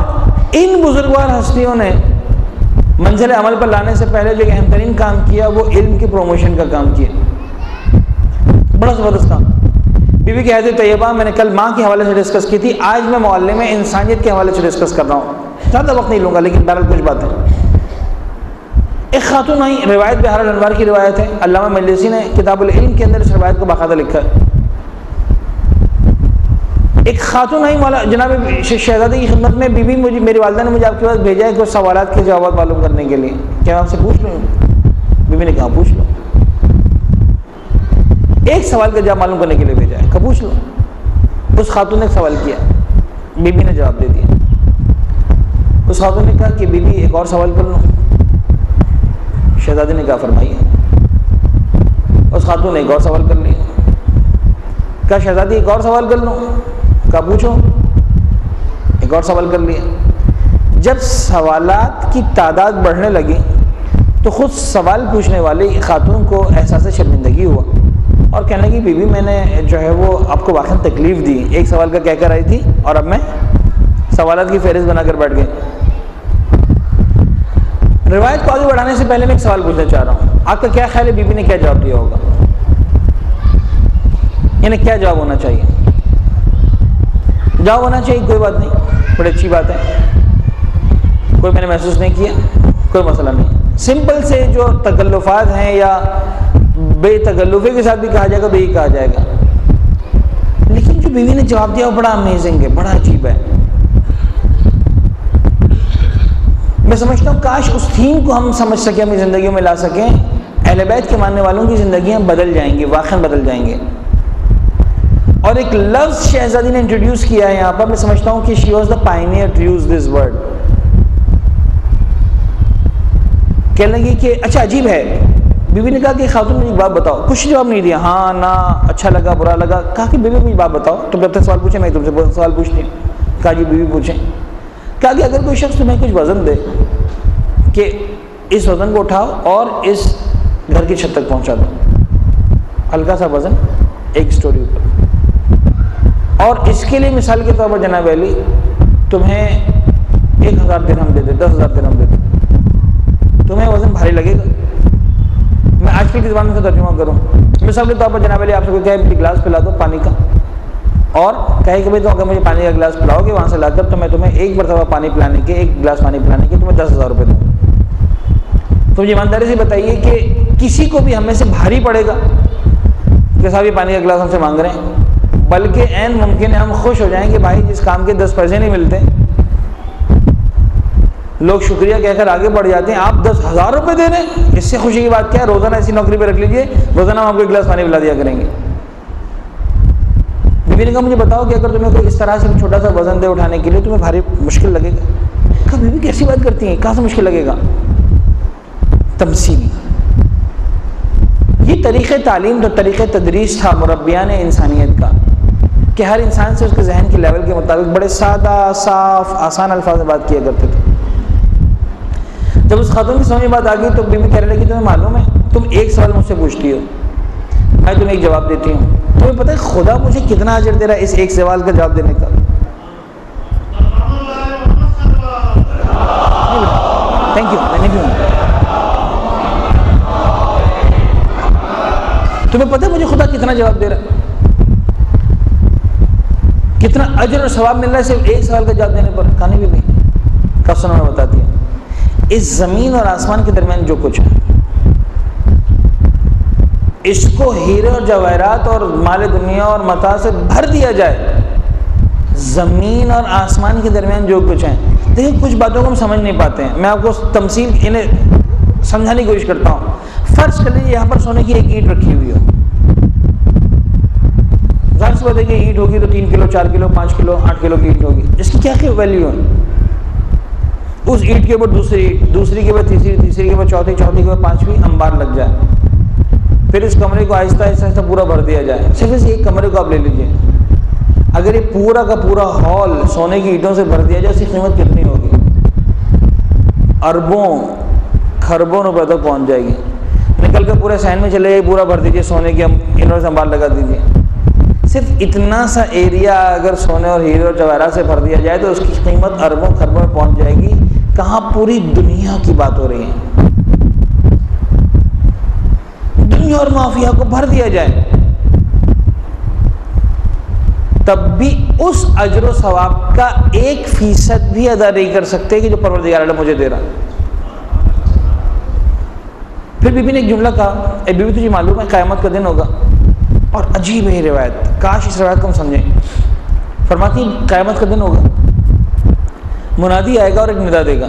ان بزرگوار ہستیوں نے منزل عمل پر لانے سے پہلے جو اہم ترین کام کیا وہ علم کی پروموشن کا کام کیا. بڑا زبردست کام. بی بی کی حیات طیبہ میں نے کل ماں کے حوالے سے ڈسکس کی تھی، آج میں معلم میں انسانیت کے حوالے سے ڈسکس کر رہا ہوں. زیادہ وقت نہیں لوں گا لیکن بہرحال کچھ باتیں. ایک خاتون آئی، روایت بہار الانوار کی روایت ہے، علامہ مجلسی نے کتاب العلم کے اندر اس روایت کو باقاعدہ لکھا ہے. ایک خاتون آئی مولا جناب شہزادی کی خدمت میں، بی بی مجھے، میری والدہ نے مجھے آپ کے پاس بھیجا ہے کچھ سوالات کے جوابات معلوم کرنے کے لیے، کیا میں آپ سے پوچھ لوں؟ بی بی نے کہا پوچھ لو. ایک سوال کا جواب معلوم کرنے کے لیے بھیجا ہے، کہا پوچھ لو. اس خاتون نے ایک سوال کیا، بی بی نے جواب دے دیا. اس خاتون نے کہا کہ بی بی ایک اور سوال کر لوں؟ شہزادی نے کہا فرمائیے. اس خاتون نے ایک اور سوال کر لیا. کہا شہزادی ایک اور سوال کر لوں؟ کہا پوچھو. ایک اور سوال کر لیا. جب سوالات کی تعداد بڑھنے لگی تو خود سوال پوچھنے والی خاتون کو احساس شرمندگی ہوا اور کہنے لگی بی بی میں نے جو ہے وہ آپ کو واقعی تکلیف دی، ایک سوال کا کہہ کر آئی تھی اور اب میں سوالات کی فہرست بنا کر بیٹھ گئی. روایت کو آگے بڑھانے سے پہلے میں ایک سوال پوچھنا چاہ رہا ہوں، آپ کا کیا خیال ہے بی بی نے کیا جواب دیا ہوگا؟ یعنی کیا جواب ہونا چاہیے؟ جواب ہونا چاہیے کوئی بات نہیں، بڑی اچھی بات ہے، کوئی میں نے محسوس نہیں کیا، کوئی مسئلہ نہیں. سمپل سے جو تکلفات ہیں یا بے تکلفے کے ساتھ بھی کہا جائے گا تو یہی کہا جائے گا. لیکن جو بیوی نے جواب دیا وہ بڑا امیزنگ ہے، بڑا عجیب ہے. میں سمجھتا ہوں کاش اس تھیم کو ہم سمجھ سکیں، اپنی زندگیوں میں لا سکیں. اہل بیت کے ماننے والوں کی زندگیاں بدل جائیں گی، واقعاً بدل جائیں گے. اور ایک لفظ شہزادی نے انٹروڈیوس کیا ہے یہاں پر، میں سمجھتا ہوں کہ she was the pioneer to use this word. کہنے لگی کہ اچھا عجیب ہے. بیوی نے کہا کہ خاتون مجھے ایک بات بتاؤ. کچھ جواب نہیں دیا، ہاں نہ، اچھا لگا برا لگا. کہا کہ بیوی مجھے بات بتاؤ، تم جب تک سوال پوچھے میں تم سے سوال پوچھتی ہوں. کہا جی بیوی پوچھیں. کہا کہ اگر کوئی شخص تمہیں کچھ وزن دے کہ اس وزن کو اٹھاؤ اور اس گھر کی چھت تک پہنچا دو، ہلکا سا وزن ایک سٹوری اوپر، اور اس کے لیے مثال کے طور پر جناب علی تمہیں 1000 درہم دے دے، 10,000 درہم دے دے، تمہیں وزن بھاری لگے گا؟ میں آج کی زبان میں ترجمہ کروں. مثال کے طور پر جناب علی آپ سے کوئی کہے کہ گلاس پلا دو پانی کا، اور کہے کہ بھائی تو اگر مجھے پانی کا گلاس پلاؤ گے وہاں سے لا کر تو میں تمہیں ایک مرتبہ پانی پلانے کے، ایک گلاس پانی پلانے کے تمہیں 10,000 روپے دوں. تو مجھے ایمانداری سے بتائیے کہ کسی کو بھی ہم میں سے بھاری پڑے گا کہ صاحب یہ پانی کا گلاس ہم سے مانگ رہے ہیں؟ بلکہ عین ممکن ہے ہم خوش ہو جائیں کہ بھائی جس کام کے 10 پیسے نہیں ملتے، لوگ شکریہ کہہ کر آگے بڑھ جاتے ہیں، آپ 10,000 روپے دے رہے ہیں، اس سے خوشی کی بات کیا ہے؟ روزانہ ایسی نوکری پہ رکھ لیجئے، روزانہ ہم آپ کو ایک گلاس پانی پلا دیا کریں گے. بیوی نے کہا مجھے بتاؤ کہ اگر تمہیں کوئی اس طرح سے چھوٹا سا وزن دے اٹھانے کے لیے تمہیں بھاری مشکل لگے گا؟ کہا بیوی کیسی بات کرتی ہیں، کہاں سے مشکل لگے گا؟ تمثیل. یہ طریقہ تعلیم تو طریقہ تدریس تھا مربیان انسانیت کا کہ ہر انسان سے اس کے ذہن کے لیول کے مطابق بڑے سادہ، صاف، آسان الفاظ میں بات کیا کرتے تھے. جب اس خاتون کی سمجھ بات آ گئی تو بیوی کہنے لگی تمہیں معلوم ہے تم ایک سوال مجھ سے پوچھتی ہو، میں تمہیں ایک جواب دیتی ہوں، تمہیں پتہ ہے خدا مجھے کتنا اجر دے رہا ہے اس ایک سوال کا جواب دینے کا؟ Thank you. تمہیں پتہ ہے مجھے خدا کتنا جواب دے رہا ہے، کتنا اجر اور ثواب مل رہا ہے صرف ایک سوال کا جواب دینے پر؟ کہانی بھی کب سنا میں بتاتی ہوں. اس زمین اور آسمان کے درمیان جو کچھ ہے، اس کو ہیرے اور جواہرات اور مال دنیا اور متاع سے بھر دیا جائے، زمین اور آسمان کے درمیان جو کچھ ہے. دیکھیں کچھ باتوں کو ہم سمجھ نہیں پاتے ہیں، میں آپ کو تمثیل انہیں سمجھانے کی کوشش کرتا ہوں. فرض کر لیجیے یہاں پر سونے کی ایک اینٹ رکھی ہوئی ہو، ظاہر سی بات ہے کہ اینٹ ہوگی تو 3 کلو 4 کلو 5 کلو 8 کلو کی اینٹ ہوگی. اس کی کیا ویلیو ہے؟ اس اینٹ کے اوپر دوسری اینٹ، دوسری کے اوپر تیسری، تیسری کے اوپر چوتھی، چوتھی کے اوپر پانچویں انبار لگ جائے. پھر اس کمرے کو آہستہ آہستہ آہستہ پورا بھر دیا جائے. صرف اس ایک کمرے کو آپ لے لیجیے، اگر یہ پورا کا پورا ہال سونے کی اینٹوں سے بھر دیا جائے، اس کی قیمت کتنی ہوگی؟ اربوں خربوں روپے تک پہنچ جائے گی. نکل کے پورے سین میں چلے گئے، پورا بھر دیجیے سونے کی اینٹوں سے انبار لگا دیجیے. صرف اتنا سا ایریا اگر سونے اور ہیرے اور جواہرات سے بھر دیا جائے تو اس کی قیمت اربوں خربوں میں پہنچ جائے گی. کہاں پوری دنیا کی بات ہو رہی ہے، دنیا اور مافیا کو بھر دیا جائے، تب بھی اس اجر و ثواب کا 1% بھی ادا نہیں کر سکتے کہ جو پروردگار اللہ مجھے دے رہا. پھر بی بی نے ایک جملہ کہا، اے بی بی تجھے معلوم ہے قیامت کا دن ہوگا، اور عجیب ہے یہ روایت، کاش اس روایت کو ہم سمجھیں. فرماتی قیامت کا دن ہوگا، منادی آئے گا اور ایک ندا دے گا،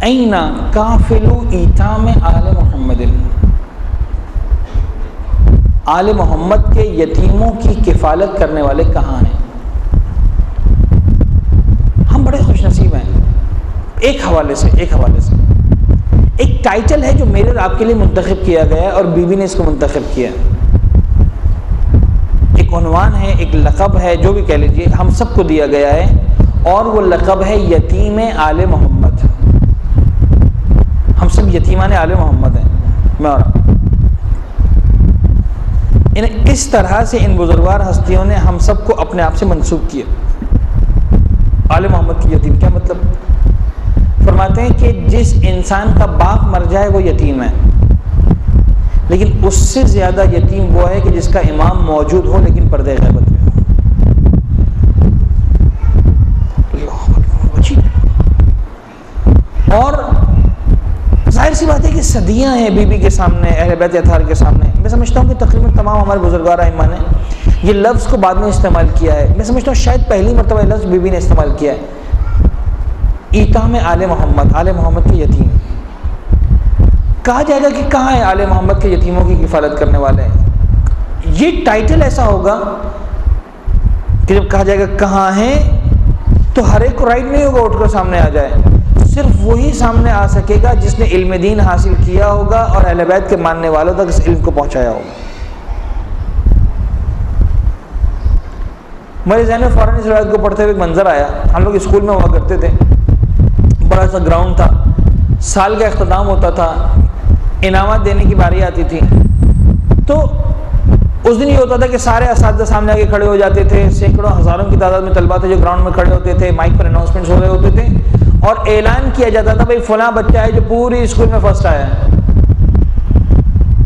اینا کافلو ایتام آل محمد، آل محمد کے یتیموں کی کفالت کرنے والے کہاں ہیں؟ ہم بڑے خوش نصیب ہیں. ایک حوالے سے ایک ٹائٹل ہے جو میرے اور آپ کے لیے منتخب کیا گیا ہے، اور بی بی نے اس کو منتخب کیا. ایک عنوان ہے، ایک لقب ہے، جو بھی کہہ لیجیے، ہم سب کو دیا گیا ہے، اور وہ لقب ہے یتیم آل محمد. ہم سب یتیمان آل محمد ہیں. میں اور اس طرح سے ان بزرگوار ہستیوں نے ہم سب کو اپنے آپ سے منسوب کیا. آل محمد کی یتیم کیا مطلب؟ فرماتے ہیں کہ جس انسان کا باپ مر جائے وہ یتیم ہے، لیکن اس سے زیادہ یتیم وہ ہے کہ جس کا امام موجود ہو لیکن پردے غیبت میں ہو. اور ظاہر سی بات ہے کہ صدیاں ہیں بی بی کے سامنے، اہل بیت اطہار کے سامنے. میں سمجھتا ہوں کہ تقریباً تمام ہمارے بزرگوار ائمہ نے یہ لفظ کو بعد میں استعمال کیا ہے. میں سمجھتا ہوں شاید پہلی مرتبہ یہ لفظ بی بی نے استعمال کیا ہے، ایتام آل محمد، آل محمد کے یتیم. کہا جائے گا کہ کہاں ہے آل محمد کے یتیموں کی کفالت کرنے والے ہیں. یہ ٹائٹل ایسا ہوگا کہ جب کہا جائے گا کہاں ہیں تو ہر ایک کو رائٹ نہیں ہوگا اٹھ کر سامنے آ جائے. صرف وہی سامنے آ سکے گا جس نے علم دین حاصل کیا ہوگا اور اہل بیت کے ماننے والوں تک اس علم کو پہنچایا ہوگا. میرے ذہن میں فوراً اس روایت کو پڑھتے ہوئے ایک منظر آیا. ہم لوگ اسکول میں ہوا کرتے تھے، بڑا سا گراؤنڈ تھا، سال کا اختتام ہوتا تھا، انعامات دینے کی باری آتی تھی. تو اس دن یہ ہوتا تھا کہ سارے اساتذہ سامنے آگے کھڑے ہو جاتے تھے، سینکڑوں ہزاروں کی تعداد میں طلباء تھے جو گراؤنڈ میں کھڑے ہوتے تھے، مائک پر اناؤنسمنٹس ہو رہے ہوتے تھے، اور اعلان کیا جاتا تھا بھائی فلاں بچہ ہے جو پوری اسکول میں فرسٹ آیا ہے.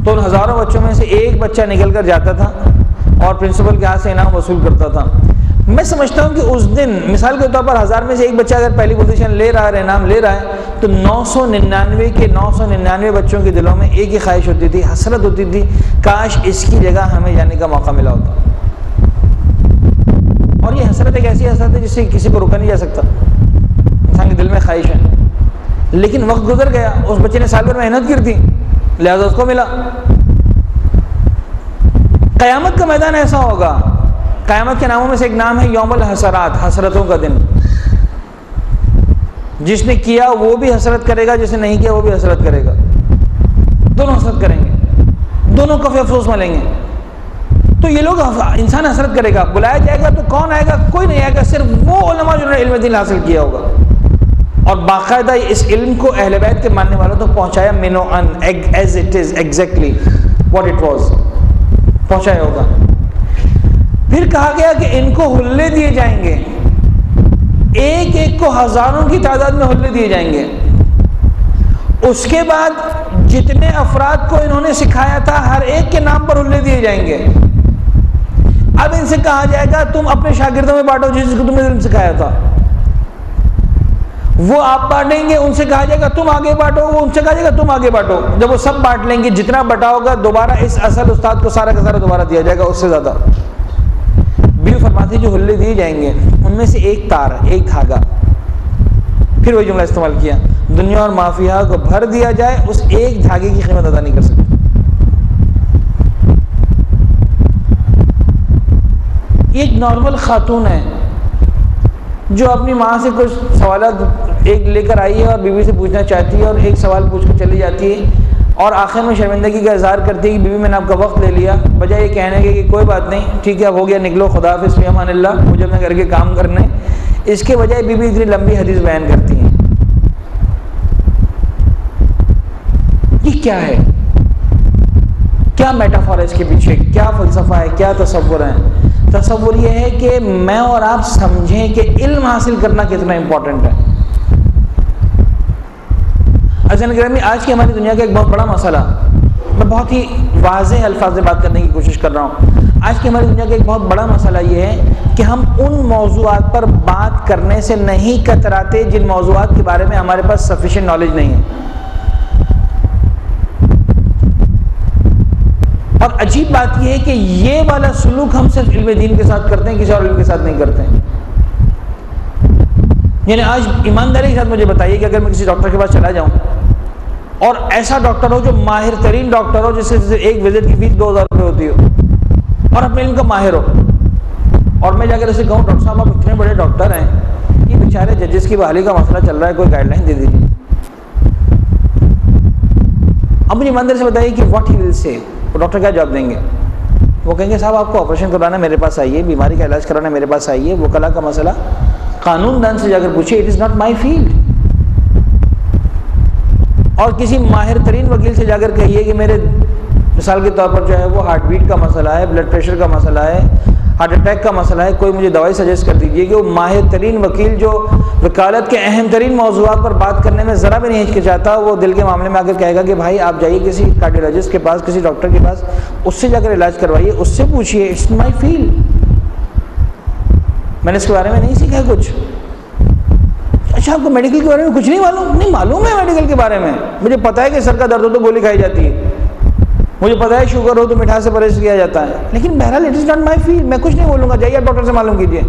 تو ان ہزاروں بچوں میں سے ایک بچہ نکل کر جاتا تھا اور پرنسپل کے ہاتھ سے انعام وصول کرتا تھا. میں سمجھتا ہوں کہ اس دن مثال کے طور پر 1000 میں سے ایک بچہ اگر پہلی پوزیشن لے رہا ہے، انعام لے رہا ہے، تو 999 کے 999 بچوں کے دلوں میں ایک ہی خواہش ہوتی تھی، حسرت ہوتی تھی، کاش اس کی جگہ ہمیں جانے کا موقع ملا ہوتا. اور یہ حسرت ایک ایسی حسرت ہے جس سے کسی کو روکا نہیں جا سکتا، انسان کے دل میں خواہش ہے. لیکن وقت گزر گیا، اس بچے نے سال بھر محنت کی تھی، لہذا اس کو ملا. قیامت کا میدان ایسا ہوگا، قیامت کے ناموں میں سے ایک نام ہے یوم الحسرات، حسرتوں کا دن. جس نے کیا وہ بھی حسرت کرے گا، جس نے نہیں کیا وہ بھی حسرت کرے گا. دونوں حسرت کریں گے، دونوں کفِ افسوس ملیں گے. تو یہ لوگ انسان حسرت کرے گا، بلایا جائے گا تو کون آئے گا؟ کوئی نہیں آئے گا، صرف وہ علماء جنہوں نے علم دین حاصل کیا ہوگا اور باقاعدہ اس علم کو اہل بیت کے ماننے والوں تک پہنچایا، منو in as it is exactly what it was, پہنچایا ہوگا. پھر کہا گیا کہ ان کو حلے دیے جائیں گے، ایک ایک کو ہزاروں کی تعداد میں حلے دیے جائیں گے. اس کے بعد جتنے افراد کو انہوں نے سکھایا تھا ہر ایک کے نام پر حلے دیے جائیں گے. اب ان سے کہا جائے گا تم اپنے شاگردوں میں بانٹو جس کو تم نے علم سکھایا تھا. وہ آپ بانٹیں گے، ان سے کہا جائے گا تم آگے بانٹو، وہ ان سے کہا جائے گا تم آگے بانٹو. جب وہ سب بانٹ لیں گے، جتنا بٹا ہوگا دوبارہ اس اصل استاد کو سارا کا سارا دوبارہ دیا جائے گا، اس سے زیادہ. بیوی فرماتی جو حلے دیے جائیں گے ان میں سے ایک تار، ایک دھاگا، پھر وہی جملہ استعمال کیا، دنیا اور مافیہ کو بھر دیا جائے، اس ایک دھاگے کی قیمت ادا نہیں کر سکتے. ایک نارمل خاتون ہے جو اپنی ماں سے کچھ سوالات ایک لے کر آئی ہے اور بیوی سے پوچھنا چاہتی ہے، اور ایک سوال پوچھ کر چلی جاتی ہے، اور آخر میں شرمندگی کا اظہار کرتی ہے کہ بیوی میں نے آپ کا وقت لے لیا، بجائے یہ کہنے کے کہ کوئی بات نہیں، ٹھیک ہے اب ہو گیا، نکلو، خدا حافظ، فی امان اللہ، مجھے اپنے گھر کے کام کرنے. اس کے بجائے بیوی اتنی لمبی حدیث بیان کرتی ہیں. یہ کیا ہے؟ کیا میٹافور ہے اس کے پیچھے؟ کیا فلسفہ ہے؟ کیا تصور ہے؟ تصور یہ ہے کہ میں اور آپ سمجھیں کہ علم حاصل کرنا کتنا امپورٹنٹ ہے. عزیزان گرامی، آج کی ہماری دنیا کا ایک بہت بڑا مسئلہ، میں بہت ہی واضح الفاظ میں بات کرنے کی کوشش کر رہا ہوں. آج کی ہماری دنیا کا ایک بہت بڑا مسئلہ یہ ہے کہ ہم ان موضوعات پر بات کرنے سے نہیں کتراتے جن موضوعات کے بارے میں ہمارے پاس سفیشینٹ نالج نہیں ہے. اور عجیب بات یہ ہے کہ یہ والا سلوک ہم صرف علم دین کے ساتھ کرتے ہیں، کسی اور علم کے ساتھ نہیں کرتے ہیں. یعنی آج ایمانداری کے ساتھ مجھے بتائیے کہ اگر میں کسی ڈاکٹر کے پاس چلا جاؤں اور ایسا ڈاکٹر ہو جو ماہر ترین ڈاکٹر ہو، جس سے ایک وزٹ کی فیس 2000 روپے ہوتی ہو، اور اپنے علم کا ماہر ہو، اور میں جا کر اسے کہوں ڈاکٹر صاحب آپ اتنے بڑے ڈاکٹر ہیں، یہ بیچارے ججز کی بحالی کا مسئلہ چل رہا ہے، کوئی گائیڈ لائن دے دیجیے. اب مجھے ایمانداری سے بتائیے کہ واٹ ہی ول سے، وہ ڈاکٹر کیا جواب دیں گے؟ وہ کہیں گے صاحب آپ کو آپریشن کرانا میرے پاس آئیے، بیماری کا علاج کرانا میرے پاس آئیے، وکلا کا مسئلہ قانون دان سے جا کر پوچھیے، it is not my field. اور کسی ماہر ترین وکیل سے جا کر کہیے کہ میرے مثال کے طور پر جو ہے وہ ہارٹ بیٹ کا مسئلہ ہے، بلڈ پریشر کا مسئلہ ہے، ہارٹ اٹیک کا مسئلہ ہے، کوئی مجھے دوائی سجیسٹ کر دیجیے. کہ وہ ماہر ترین وکیل جو وکالت کے اہم ترین موضوعات پر بات کرنے میں ذرا بھی نہیں ہچکچاتا، وہ دل کے معاملے میں آ کر کہے گا کہ بھائی آپ جائیے کسی کارڈیولوجسٹ کے پاس، کسی ڈاکٹر کے پاس، اس سے جا کر علاج کروائیے، اس سے پوچھیے، اٹس مائی فیلڈ، میں نے اس کے بارے میں نہیں سیکھا ہے کچھ. اچھا آپ کو میڈیکل کے بارے میں کچھ نہیں معلوم؟ نہیں معلوم ہے میڈیکل کے بارے میں، مجھے پتا ہے کہ سر کا درد ہو تو گولی کھائی جاتی ہے، مجھے پتا ہے شوگر ہو تو مٹھاس سے پرہیز کیا جاتا ہے، لیکن بہرحال it is not my field, میں کچھ نہیں بولوں گا، جائیے آپ ڈاکٹر سے معلوم کیجیے.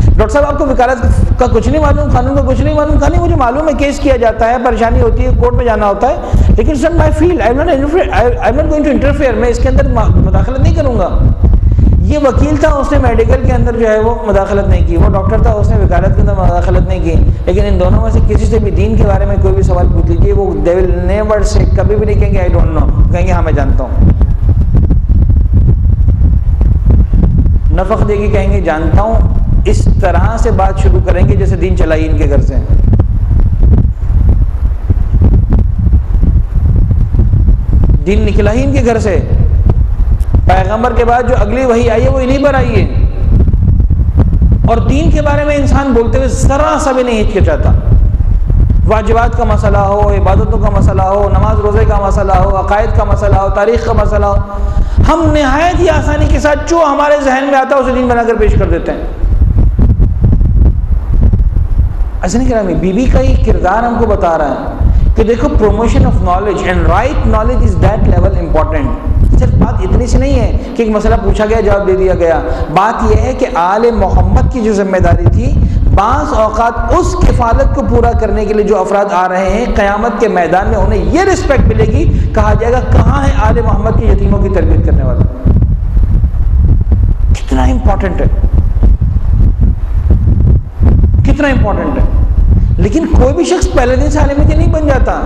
ڈاکٹر صاحب آپ کو وکالت کا کچھ نہیں معلوم، قانون کا کچھ نہیں معلوم؟ کہا نہیں مجھے معلوم ہے، کیس کیا جاتا ہے، پریشانی ہوتی ہے، کورٹ میں جانا ہوتا ہے، لیکن it's not my field, I am not going to interfere, میں اس کے اندر مداخلت نہیں کروں گا. یہ وکیل تھا، اس نے میڈیکل کے اندر جو ہے وہ مداخلت نہیں کی، وہ ڈاکٹر تھا، اس نے وکالت کے اندر مداخلت نہیں کی. لیکن ان دونوں میں سے کسی سے بھی دین کے بارے میں کوئی بھی سوال پوچھ لیجیے، وہ دے ول نیور سے، کبھی بھی نہیں کہیں گے آئی ڈونٹ نو، کہیں گے ہاں میں جانتا ہوں. نفق دے گی کہیں گے جانتا ہوں. اس طرح سے بات شروع کریں گے جیسے دین چلا ہی ان کے گھر سے. دین نکلا ہی ان کے گھر سے. پیغمبر کے بعد جو اگلی وحی آئی ہے وہ انہیں پر آئی ہے، اور دین کے بارے میں انسان بولتے ہوئے ذرا سا بھی نہیں ہچکچاتا. واجبات کا مسئلہ ہو، عبادتوں کا مسئلہ ہو، نماز روزے کا مسئلہ ہو، عقائد کا مسئلہ ہو، تاریخ کا مسئلہ ہو، ہم نہایت ہی آسانی کے ساتھ جو ہمارے ذہن میں آتا ہے اسے دین بنا کر پیش کر دیتے ہیں. عزیزان گرامی، بی بی کا یہ کردار ہم کو بتا رہا ہے کہ دیکھو promotion of knowledge and right knowledge is that level important. صرف بات اتنی سی نہیں ہے کہ ایک مسئلہ پوچھا گیا جواب دے دیا گیا. بات یہ ہے کہ آل محمد کی جو ذمہ داری تھی، بعض اوقات اس کفالت کو پورا کرنے کے لیے جو افراد آ رہے ہیں قیامت کے میدان میں انہیں یہ رسپیکٹ ملے گی، کہا جائے گا کہاں ہے آل محمد کے یتیموں کی تربیت کرنے والا. کتنا امپورٹنٹ ہے، کتنا امپورٹنٹ ہے. لیکن کوئی بھی شخص پہلے دن سے عالم دین نہیں بن جاتا.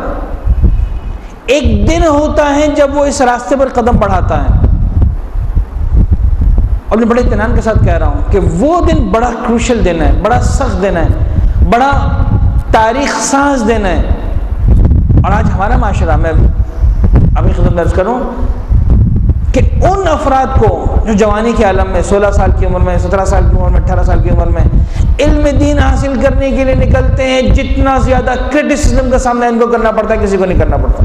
ایک دن ہوتا ہے جب وہ اس راستے پر قدم بڑھاتا ہے. اور میں بڑے اطمینان کے ساتھ کہہ رہا ہوں کہ وہ دن بڑا کروشل دن ہے، بڑا سخت دن ہے، بڑا تاریخ ساز دن ہے. اور آج ہمارا معاشرہ، میں اپنی خدمت عرض کروں کہ ان افراد کو جو جوانی کے عالم میں 16 سال کی عمر میں، 17 سال کی عمر میں، 18 سال کی عمر میں علم دین حاصل کرنے کے لیے نکلتے ہیں، جتنا زیادہ کرٹیسزم کا سامنا ان کو کرنا پڑتا ہے کسی کو نہیں کرنا پڑتا.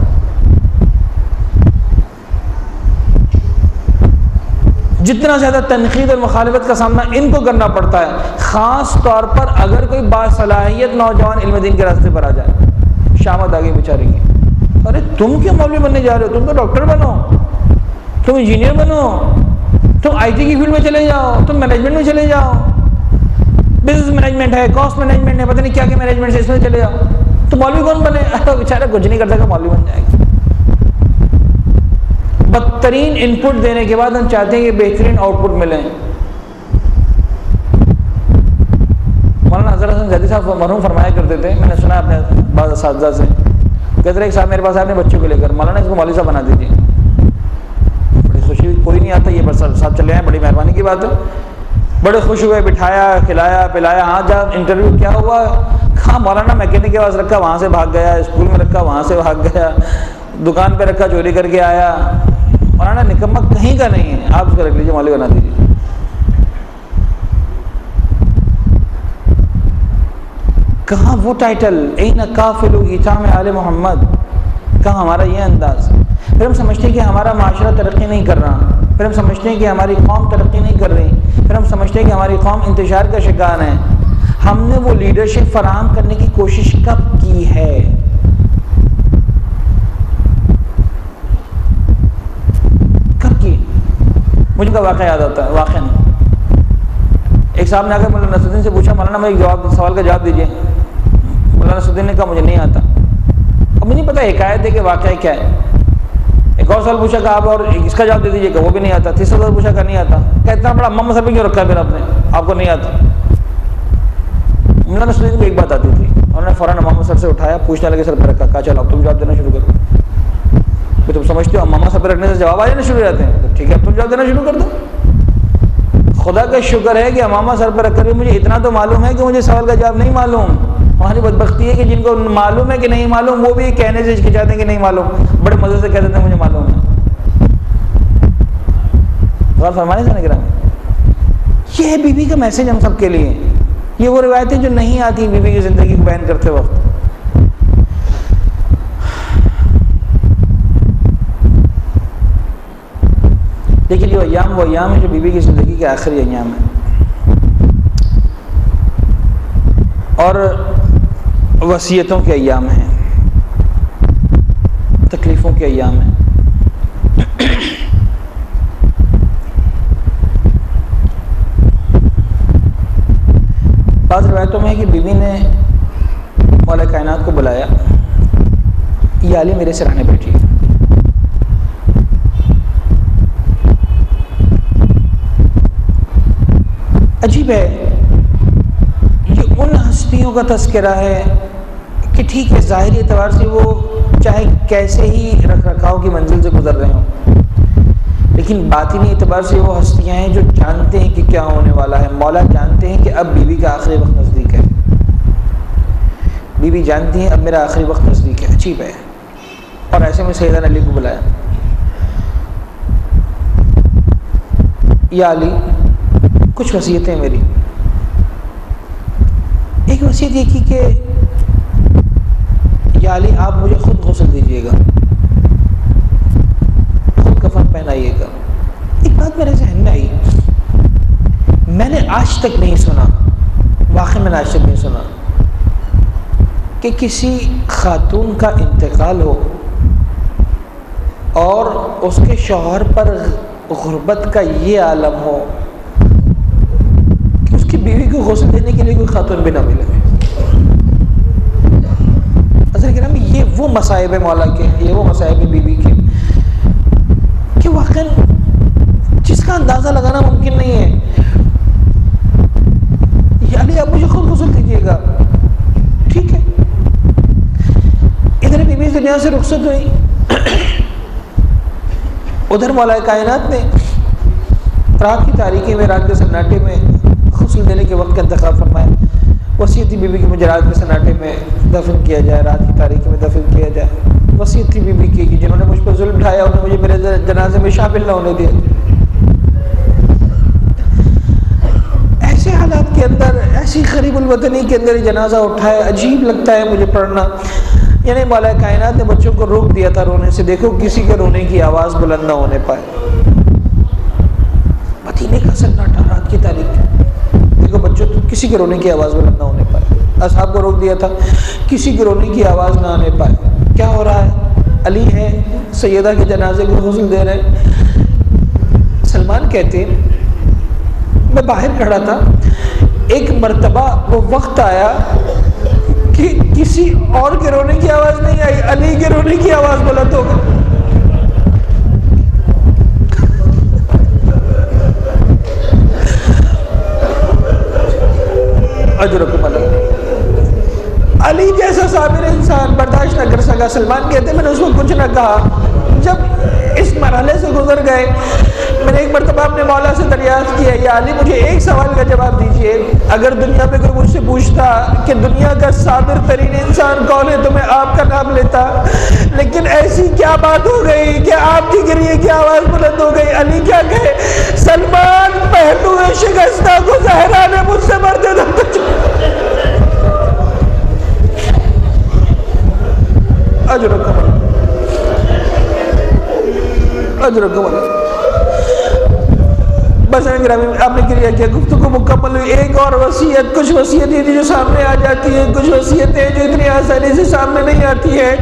جتنا زیادہ تنقید اور مخالفت کا سامنا ان کو کرنا پڑتا ہے، خاص طور پر اگر کوئی باصلاحیت نوجوان علم دین کے راستے پر آ جائے، شامت آگے بیچارے کی، ارے تم کیوں مولوی بننے جا رہے ہو؟ تم تو ڈاکٹر بنو، تم انجینئر بنو، تم آئی ٹی کی فیلڈ میں چلے جاؤ، تم مینجمنٹ میں چلے جاؤ، بزنس مینجمنٹ ہے، کاسٹ مینجمنٹ ہے، پتہ نہیں کیا کیا مینجمنٹ ہے، اس میں چلے جاؤ، تو مولوی کون بنے؟ بیچارہ کچھ نہیں کر سکتا، مولوی بن جائے گا۔ بدترین ان پٹ دینے کے بعد ہم چاہتے ہیں کہ بہترین آؤٹ پٹ ملے۔ مولانا اظہر حسن زیدی صاحب مرحوم فرمایا کرتے تھے، میں نے سنا اپنے بعض اساتذہ سے، کہتے رہے ایک صاحب میرے پاس آئے اپنے بچوں کو لے کر، مولانا اس کو مولوی صاحب بنا دیجیے۔ بڑی خوشی، کوئی نہیں آتا، یہ بس صاحب چلے آئے، بڑی مہربانی کی بات ہے۔ بڑے خوش ہوئے، بٹھایا، کھلایا پلایا، ہاں جا انٹرویو کیا ہوا؟ کہاں مولانا میکینک کے پاس رکھا وہاں سے بھاگ گیا، اسکول میں رکھا وہاں سے بھاگ گیا، دکان پہ رکھا چوری کر کے آیا۔ مولانا نکمہ کہیں کا نہیں ہے، آپ اس کو رکھ لیجیے، مولوی بنا دیجیے۔ کہاں وہ ٹائٹل، این کافل ایتام آل محمد، کہاں ہمارا یہ انداز؟ پھر ہم سمجھتے ہیں کہ ہمارا معاشرہ ترقی نہیں کر رہا، پھر ہم سمجھتے ہیں کہ ہماری قوم ترقی نہیں کر رہی، پھر ہم سمجھتے ہیں کہ ہماری قوم انتشار کا شکار ہے۔ ہم نے وہ لیڈرشپ فراہم کرنے کی کوشش کب کی ہے؟ کب کی؟ مجھے کا واقعہ یاد آتا ہے، واقعہ ایک صاحب نے آ کر مولانا نصرالدین سے پوچھا، مولانا میں ایک سوال کا جواب دیجیے۔ مولانا نصرالدین نے کہا مجھے نہیں آتا۔ اب مجھے نہیں پتا حکایت ہے کہ واقعہ کیا ہے۔ ایک اور سوال پوچھا کہ آپ اور اس کا جواب دے دیجیے، کہ وہ بھی نہیں آتا۔ تیسرا سوال پوچھا کہ نہیں آتا۔ کہ اتنا بڑا امام صاحب کیوں رکھا ہے پھر آپ نے، آپ کو نہیں آتا؟ مولانا نصرالدین کو ایک بات آتی تھی، انہوں نے فوراً امام صاحب سے اٹھایا، پوچھنے لگے سر پہ رکھا، کہا چلو اب تم جواب دینا شروع کرو۔ پھر تم سمجھتے ہو امام صاحب پہ رکھنے سے جواب آ جانا شروع ہو جاتے ہیں، تو ٹھیک ہے اب تم جواب دینا شروع کر دو۔ خدا کا شکر ہے کہ امامہ سر پر رکھ کر بھی مجھے اتنا تو معلوم ہے کہ مجھے سوال کا جواب نہیں معلوم۔ ہماری بدبختی ہے کہ جن کو معلوم ہے کہ نہیں معلوم، وہ بھی کہنے سے ہچکچاتے ہیں کہ نہیں معلوم، بڑے مزے سے کہہ دیتے ہیں مجھے معلوم ہے۔ غور فرمائیں سن کرام، یہ ہے بی بی کا میسج ہم سب کے لیے۔ یہ وہ روایتیں جو نہیں آتی بی بی کی زندگی کو بیان کرتے وقت۔ لیکن جو ایام وہ ایام ہے جو بی بی کی زندگی کے آخری ایام ہیں، اور وصیتوں کے ایام ہیں، تکلیفوں کے ایام ہیں۔ بعض روایتوں میں ہے کہ بیوی نے مولا کائنات کو بلایا، یہ علی میرے سرانے بیٹھی ہے۔ عجیب ہے، یہ ان ہستیوں کا تذکرہ ہے کہ ٹھیک ہے ظاہری اعتبار سے وہ چاہے کیسے ہی رکھ رکھاؤ کی منزل سے گزر رہے ہوں، لیکن باطنی اعتبار سے وہ ہستیاں ہیں جو جانتے ہیں کہ کیا ہونے والا ہے۔ مولا جانتے ہیں کہ اب بیوی کا آخری وقت نزدیک ہے، بیوی جانتی ہیں اب میرا آخری وقت نزدیک ہے۔ عجیب ہے۔ اور ایسے میں سیدنا علی کو بلایا، یا علی کچھ وصیتیں میری۔ ایک وصیت یہ کی کہ یا علی آپ مجھے خود غسل دیجیے گا، خود کفن پہنائیے گا۔ ایک بات میرے ذہن میں آئی، میں نے آج تک نہیں سنا، واقعی میں نے آج تک نہیں سنا کہ کسی خاتون کا انتقال ہو اور اس کے شوہر پر غربت کا یہ عالم ہو کہ اس کی بیوی کو غسل دینے کے لیے کوئی خاتون بھی نہ ملے۔ اصل کرام یہ وہ مصائب مولا کے، یہ وہ مصائب بیوی کے کہ واقعاً جس کا اندازہ لگانا ممکن نہیں ہے۔ یعنی آپ مجھے خود غسل دیجیے گا، ٹھیک ہے۔ ادھر بیوی دنیا سے رخصت ہوئی، ادھر مولا کائنات نے رات کی تاریکی میں، رات کے سناٹے میں غسل دینے کے وقت کا انتخاب فرمایا۔ وصیت تھی بیوی کی مجھے رات کے سناٹے میں دفن کیا جائے، رات کی تاریکی میں دفن کیا جائے۔ وصیت تھی بیوی کی کہ جنہوں نے مجھ پر ظلم ڈھایا انہوں نے مجھے میرے جنازے میں شامل نہ ہونے دیا۔ ایسے حالات کے اندر، ایسی غریب الوطنی کے اندر جنازہ اٹھائے، عجیب لگتا ہے مجھے پڑھنا۔ یعنی مولا کائنات نے بچوں کو روک دیا تھا رونے سے، دیکھو کسی کے رونے کی آواز بلند نہ ہونے پائے۔ مہینے کا سناٹا، رات کی تاریخ۔ دیکھو بچوں، کسی کے رونے کی آواز بلند نہ ہونے پائے، اصحاب کو روک دیا تھا، کسی کے رونے کی آواز نہ آنے پائے۔ کیا ہو رہا ہے؟ علی ہے سیدہ کے جنازے کو غسل دے رہے۔ سلمان کہتے ہیں میں باہر کھڑا تھا، ایک مرتبہ وہ وقت آیا کہ کسی اور کے رونے کی آواز نہیں آئی، علی کے رونے کی آواز بلند ہو گئی۔ اجرکم اللہ۔ علی جیسا صابر انسان برداشت نہ کر سکا۔ سلمان کہتے ہیں میں نے اس کو کچھ نہ کہا۔ جب اس مرحلے سے گزر گئے، میں نے ایک مرتبہ اپنے مولا سے دریافت کیا، یا علی مجھے ایک سوال کا جواب دیجئے، اگر دنیا میں کوئی مجھ سے پوچھتا کہ دنیا کا صابر ترین انسان کون ہے تو میں آپ کا نام لیتا، لیکن ایسی کیا بات ہو گئی کہ آپ کی گریے کی آواز بلند ہو گئی؟ علی کیا کہے؟ سلمان پہلو شکستہ کو زہرا نے مجھ سے مرتے دم تک اجرکم اللہ، اجرکم اللہ۔ بس آپ نے کریا کیا، گفتگو مکمل ہوئی۔ ایک اور وصیت، کچھ وصیتیں تھی جو سامنے آ جاتی ہیں، کچھ وصیتیں جو اتنی آسانی سے سامنے نہیں آتی ہیں۔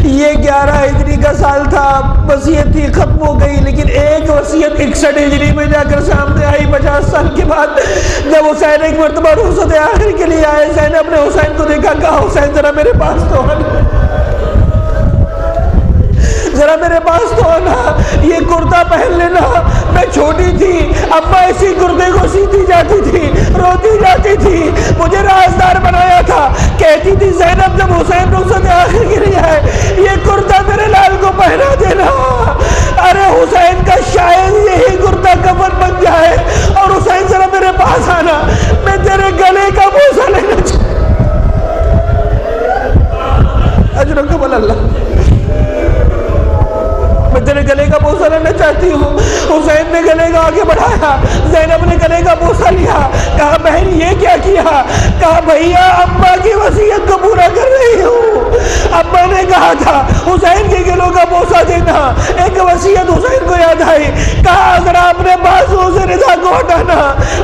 یہ 11 ہجری کا سال تھا، وصیت تھی ختم ہو گئی، لیکن ایک وصیت 61 ہجری میں جا کر سامنے آئی 50 سال کے بعد، جب حسین ایک مرتبہ رخصت آخر کے لیے آئے۔ زینب نے حسین کو دیکھا، کہا حسین ذرا میرے پاس تو آنا، ذرا میرے پاس تو آنا، یہ کرتا پہن لینا۔ میں چھوٹی تھی، اماں اسی کرتے کو سیتی جاتی تھی، روتی جاتی تھی، مجھے رازدار بنایا تھا۔ کہتی تھی زینب جب حسین رخصت آخر کے لیے آئے، یہ کرتا میرے لال کو پہنا دینا۔ ارے حسین کا شاید یہی کرتا کفن بن جائے، اور حسین ذرا میرے پاس آنا، میں تیرے گلے کا بوسہ لینا چاہتا۔ اجرکم اللہ، میں تیرے گلے کا بوسہ لینا چاہتی ہوں۔ حسین نے گلے کا آگے بڑھایا، زینب نے گلے کا بوسہ لیا، کہا بہن یہ کیا کیا؟ کہا بھیا اماں کی وصیت کو پورا کر رہی ہوں۔ اماں نے کہا تھا حسین کے گلوں کا بوسہ دینا، ایک وصیت حسین کو یاد آئی، کہا ذرا اپنے بازو سے رضا کو ہٹانا،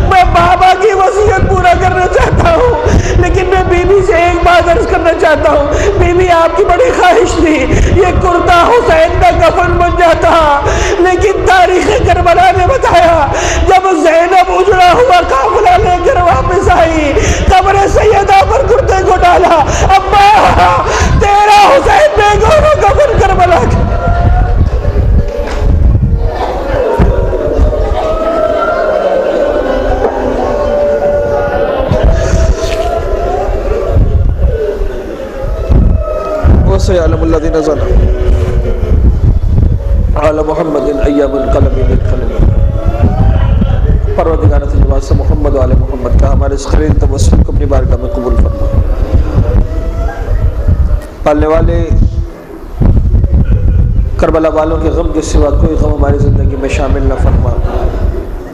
میں بابا کی وصیت پورا کرنا چاہتا ہوں، لیکن میں بی بی سے ایک بات عرض کرنا چاہتا ہوں، بی بی آپ کی بڑی خواہش تھی یہ کرتا حسین کا کفن بن جاتا، لیکن تاریخ کربلا نے بتایا جب زینب اجڑا ہوا قافلہ لے کر واپس آئی، قبر سیدہ پر کرتے کو ڈالا، ابا تیرا حسین بے گورو کفن کربلا کے۔ وَسَيَعْلَمُ الَّذِينَ ظَلَمُوا علی محمد ایام القلم بالقلم۔ پروردگار تجواد سے محمد و آل محمد کا ہمارے اس خلیل توسل کو اپنی بارگاہ میں قبول فرما۔ پالنے والے کربلا والوں کے غم کے سوا کوئی غم ہماری زندگی میں شامل نہ فرما۔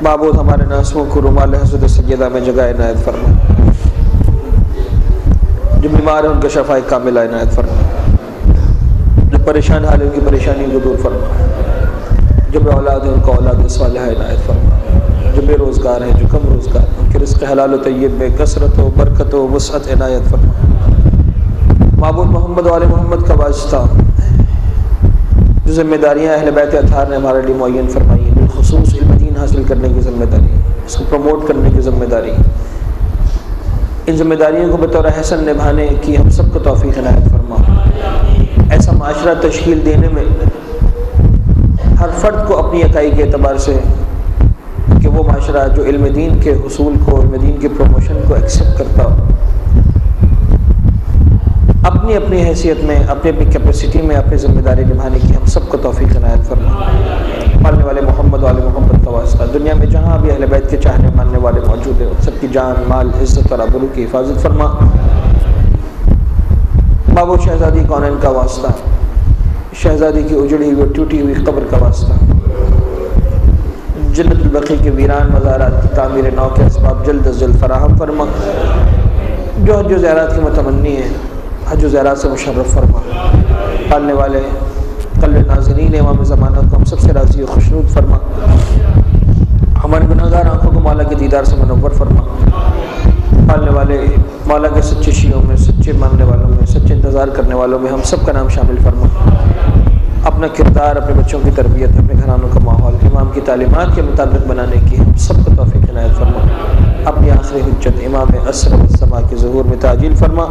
معبود ہمارے ناسوں کو رومال حضرت سیدہ میں جگہ عنایت فرما، جو بیمار ہیں ان کا شفاء کامل عنایت فرما، جو پریشان حال ان کی پریشانی کو دور فرما، جو بے اولاد ہیں ان کو اولاد صالحہ عنایت فرما، جو بے روزگار ہیں جو کم روزگار ہیں ان کے رزق حلال و طیب میں کثرت و برکت و وسعت عنایت فرما۔ معبود محمد و آل محمد کا واسطہ جو ذمہ داریاں اہل بیت اطہار نے ہمارے لیے معین فرمائی ہیں، بالخصوص علم دین حاصل کرنے کی ذمہ داری، اس کو پروموٹ کرنے کی ذمہ داری، ان ذمہ داریوں کو بطور حسن نبھانے کی ہم سب کو توفیق عنایت فرما۔ ایسا معاشرہ تشکیل دینے میں ہر فرد کو اپنی اکائی کے اعتبار سے کہ وہ معاشرہ جو علم دین کے حصول کو، علم دین کے پروموشن کو ایکسیپٹ کرتا ہو، اپنی اپنی حیثیت میں، اپنی اپنی کیپیسٹی میں اپنی ذمہ داری نبھانے کی ہم سب کو توفیق عنایت فرما۔ ماننے والے محمد و آل محمد کا واسطہ دنیا میں جہاں بھی اہل بیت کے چاہنے ماننے والے موجود ہیں ان سب کی جان، مال، عزت اور آبرو کی حفاظت فرما۔ بابو شہزادی کونین کا واسطہ، شہزادی کی اجڑی ہوئی ٹوٹی ہوئی قبر کا واسطہ، جنت البقیع کے ویران مزارات کی تعمیر نو کے اسباب جلد از جلد فراہم فرما۔ جو حج و زیارات کے متمنی ہیں حج و زیارات سے مشرف فرما۔ پالنے والے قلب ناظرین امام زمانہ کو ہم سب سے راضی و خوشنود فرما۔ ہم ہماری گناہگار آنکھوں کو مولا کے دیدار سے منور فرما، پالنے والے مولا کے سچے شیعوں میں، سچے ماننے والوں میں، سچے انتظار کرنے والوں میں ہم سب کا نام شامل فرما۔ اپنا کردار، اپنے بچوں کی تربیت، اپنے گھرانوں کا ماحول امام کی تعلیمات کے مطابق بنانے کی ہم سب کو توفیق عنایت فرما۔ اپنی آخری حجت امام عصر والسماء کے ظہور میں تعجیل فرما۔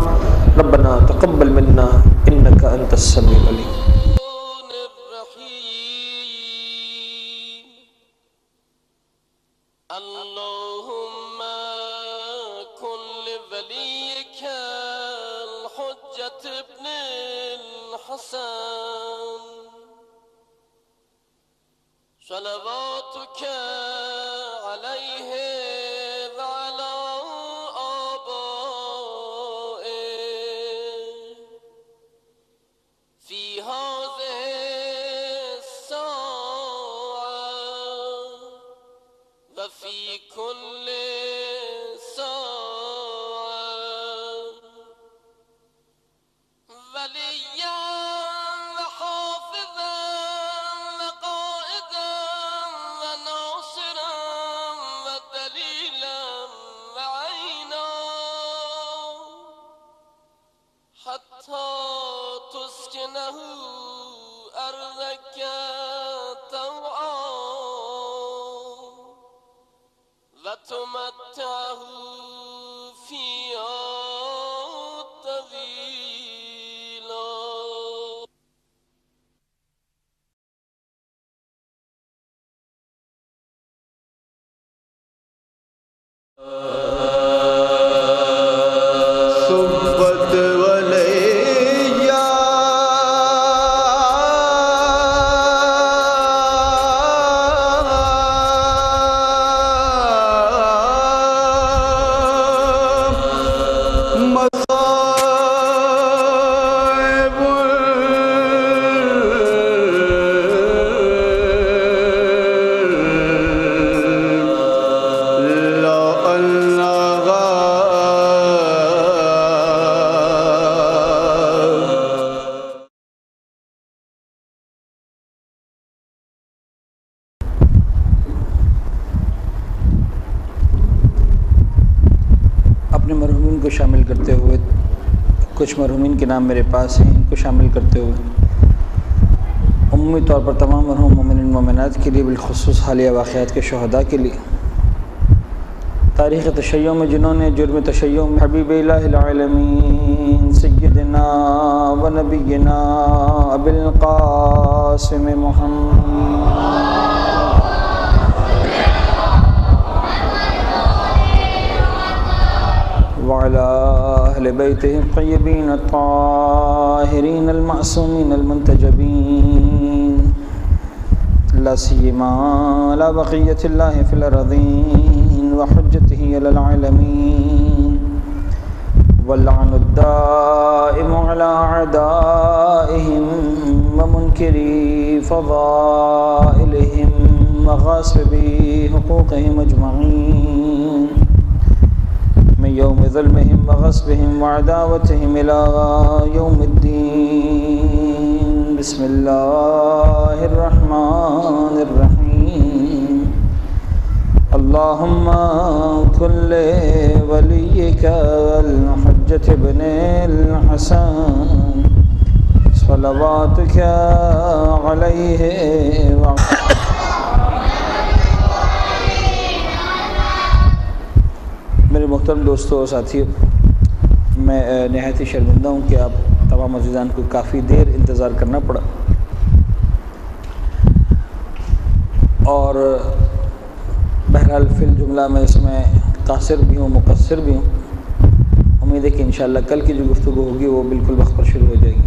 ربنا تقبل منا انک انت السمیع العلیم۔ اللهم كن لوليك الحجة ابن الحسن صلواتك عليه وعلى آبائه في هذه الساعة وفي كل ساعة وليا وحافظا وقائدا وناصرا ودليلا وعينا حتى تسكنه أرضك طوعا وتمتعه فيها طويلا۔ صبت وليا مصائب لا أنغى اپنے مرحومین کو شامل کرتے ہوئے، کچھ مرحومین کے نام میرے پاس ہیں، ان کو شامل کرتے ہوئے عمومی طور پر تمام مرحوم مومنین مومنات کے لیے، بالخصوص حالیہ واقعات کے شہداء کے لیے، تاریخ تشیع میں جنہوں نے جرم تشیع میں حبیب الہ العالمین سیدنا و نبینا ابی القاسم محمد وعلى أهل بيته الطيبين الطاهرين المعصومين المنتجبين لا سيما على بقية الله في الأرضين وحجته على العالمين واللعن الدائم على أعدائهم ومنكري فضائلهم وغاصبي حقوقهم أجمعين من يوم ظلمهم وغصبهم وعداوتهم إلى يوم الدين بسم الله الرحمن الرحيم اللهم كن لوليك الحجة ابن الحسن صلواتك عليه وعلى میرے محترم دوستوں اور ساتھیوں، میں نہایت ہی شرمندہ ہوں کہ آپ تمام عزیزان کو کافی دیر انتظار کرنا پڑا، اور بہرحال فی الجملہ میں اس میں قاصر بھی ہوں، مقصر بھی ہوں۔ امید ہے کہ انشاءاللہ کل کی جو گفتگو ہوگی وہ بالکل وقت پر شروع ہو جائے گی۔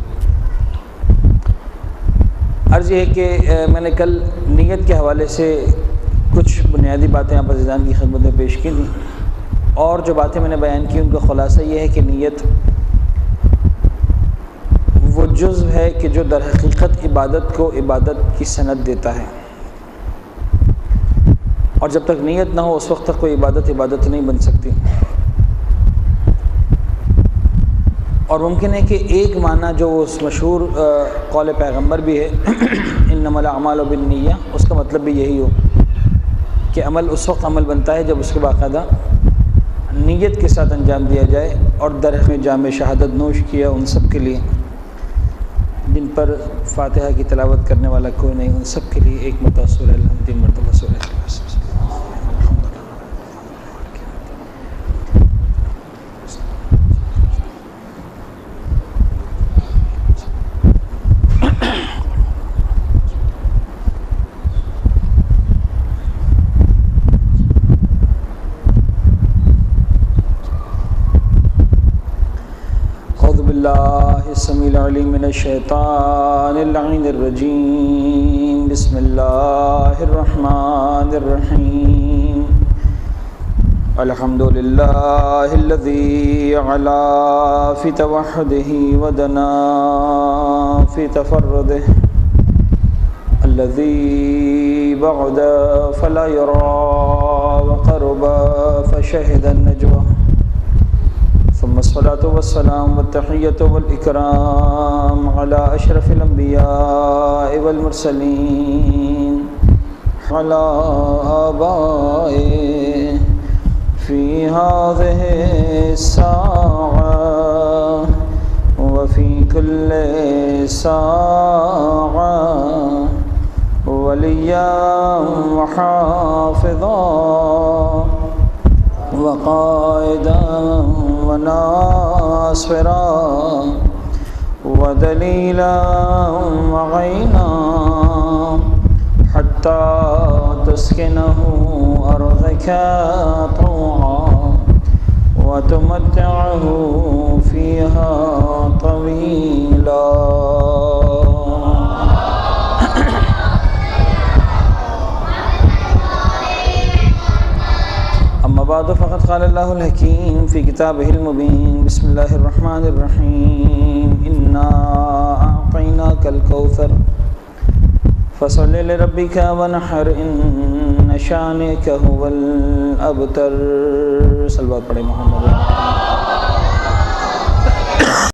عرض یہ ہے کہ میں نے کل نیت کے حوالے سے کچھ بنیادی باتیں آپ عزیزان کی خدمت میں پیش کی تھیں، اور جو باتیں میں نے بیان کی ان کا خلاصہ یہ ہے کہ نیت وہ جزو ہے کہ جو در حقیقت عبادت کو عبادت کی سند دیتا ہے، اور جب تک نیت نہ ہو اس وقت تک کوئی عبادت نہیں بن سکتی۔ اور ممکن ہے کہ ایک معنی جو اس مشہور قول پیغمبر بھی ہے انما الاعمال بالنیہ، اس کا مطلب بھی یہی ہو کہ عمل اس وقت عمل بنتا ہے جب اس کے باقاعدہ نیت کے ساتھ انجام دیا جائے، اور درخت میں جام شہادت نوش کیا ان سب کے لیے جن پر فاتحہ کی تلاوت کرنے والا کوئی نہیں، ان سب کے لیے ایک مرتبہ سورہ الحمد، 3 مرتبہ سورہ اخلاص۔ اللہ السمیع العلیم من الشیطان اللعین الرجیم، بسم اللہ الرحمن الرحیم، الحمد للہ الذی علا فی توحدہ ودنا فی تفردہ، الذی بعد فلا یرا وقرب فشہد النجوہ، ثم الصلاة والسلام والتحية والإكرام على أشرف الأنبياء والمرسلين على آبائه في هذه الساعة وفي كل ساعة وليا وحافظا وقائدا وناصرا ودليلا وعينا حتى تسكنه أرضك طوعا وتمتعه فيها طويلا۔ أما بعد فقد قال الله الحكيم في كتابه المبين، بسم الله الرحمن الرحيم، إنا أعطيناك الكوثر فصل لربك وانحر إن شانئك هو الأبتر۔ صلوات پڑھیں محمد۔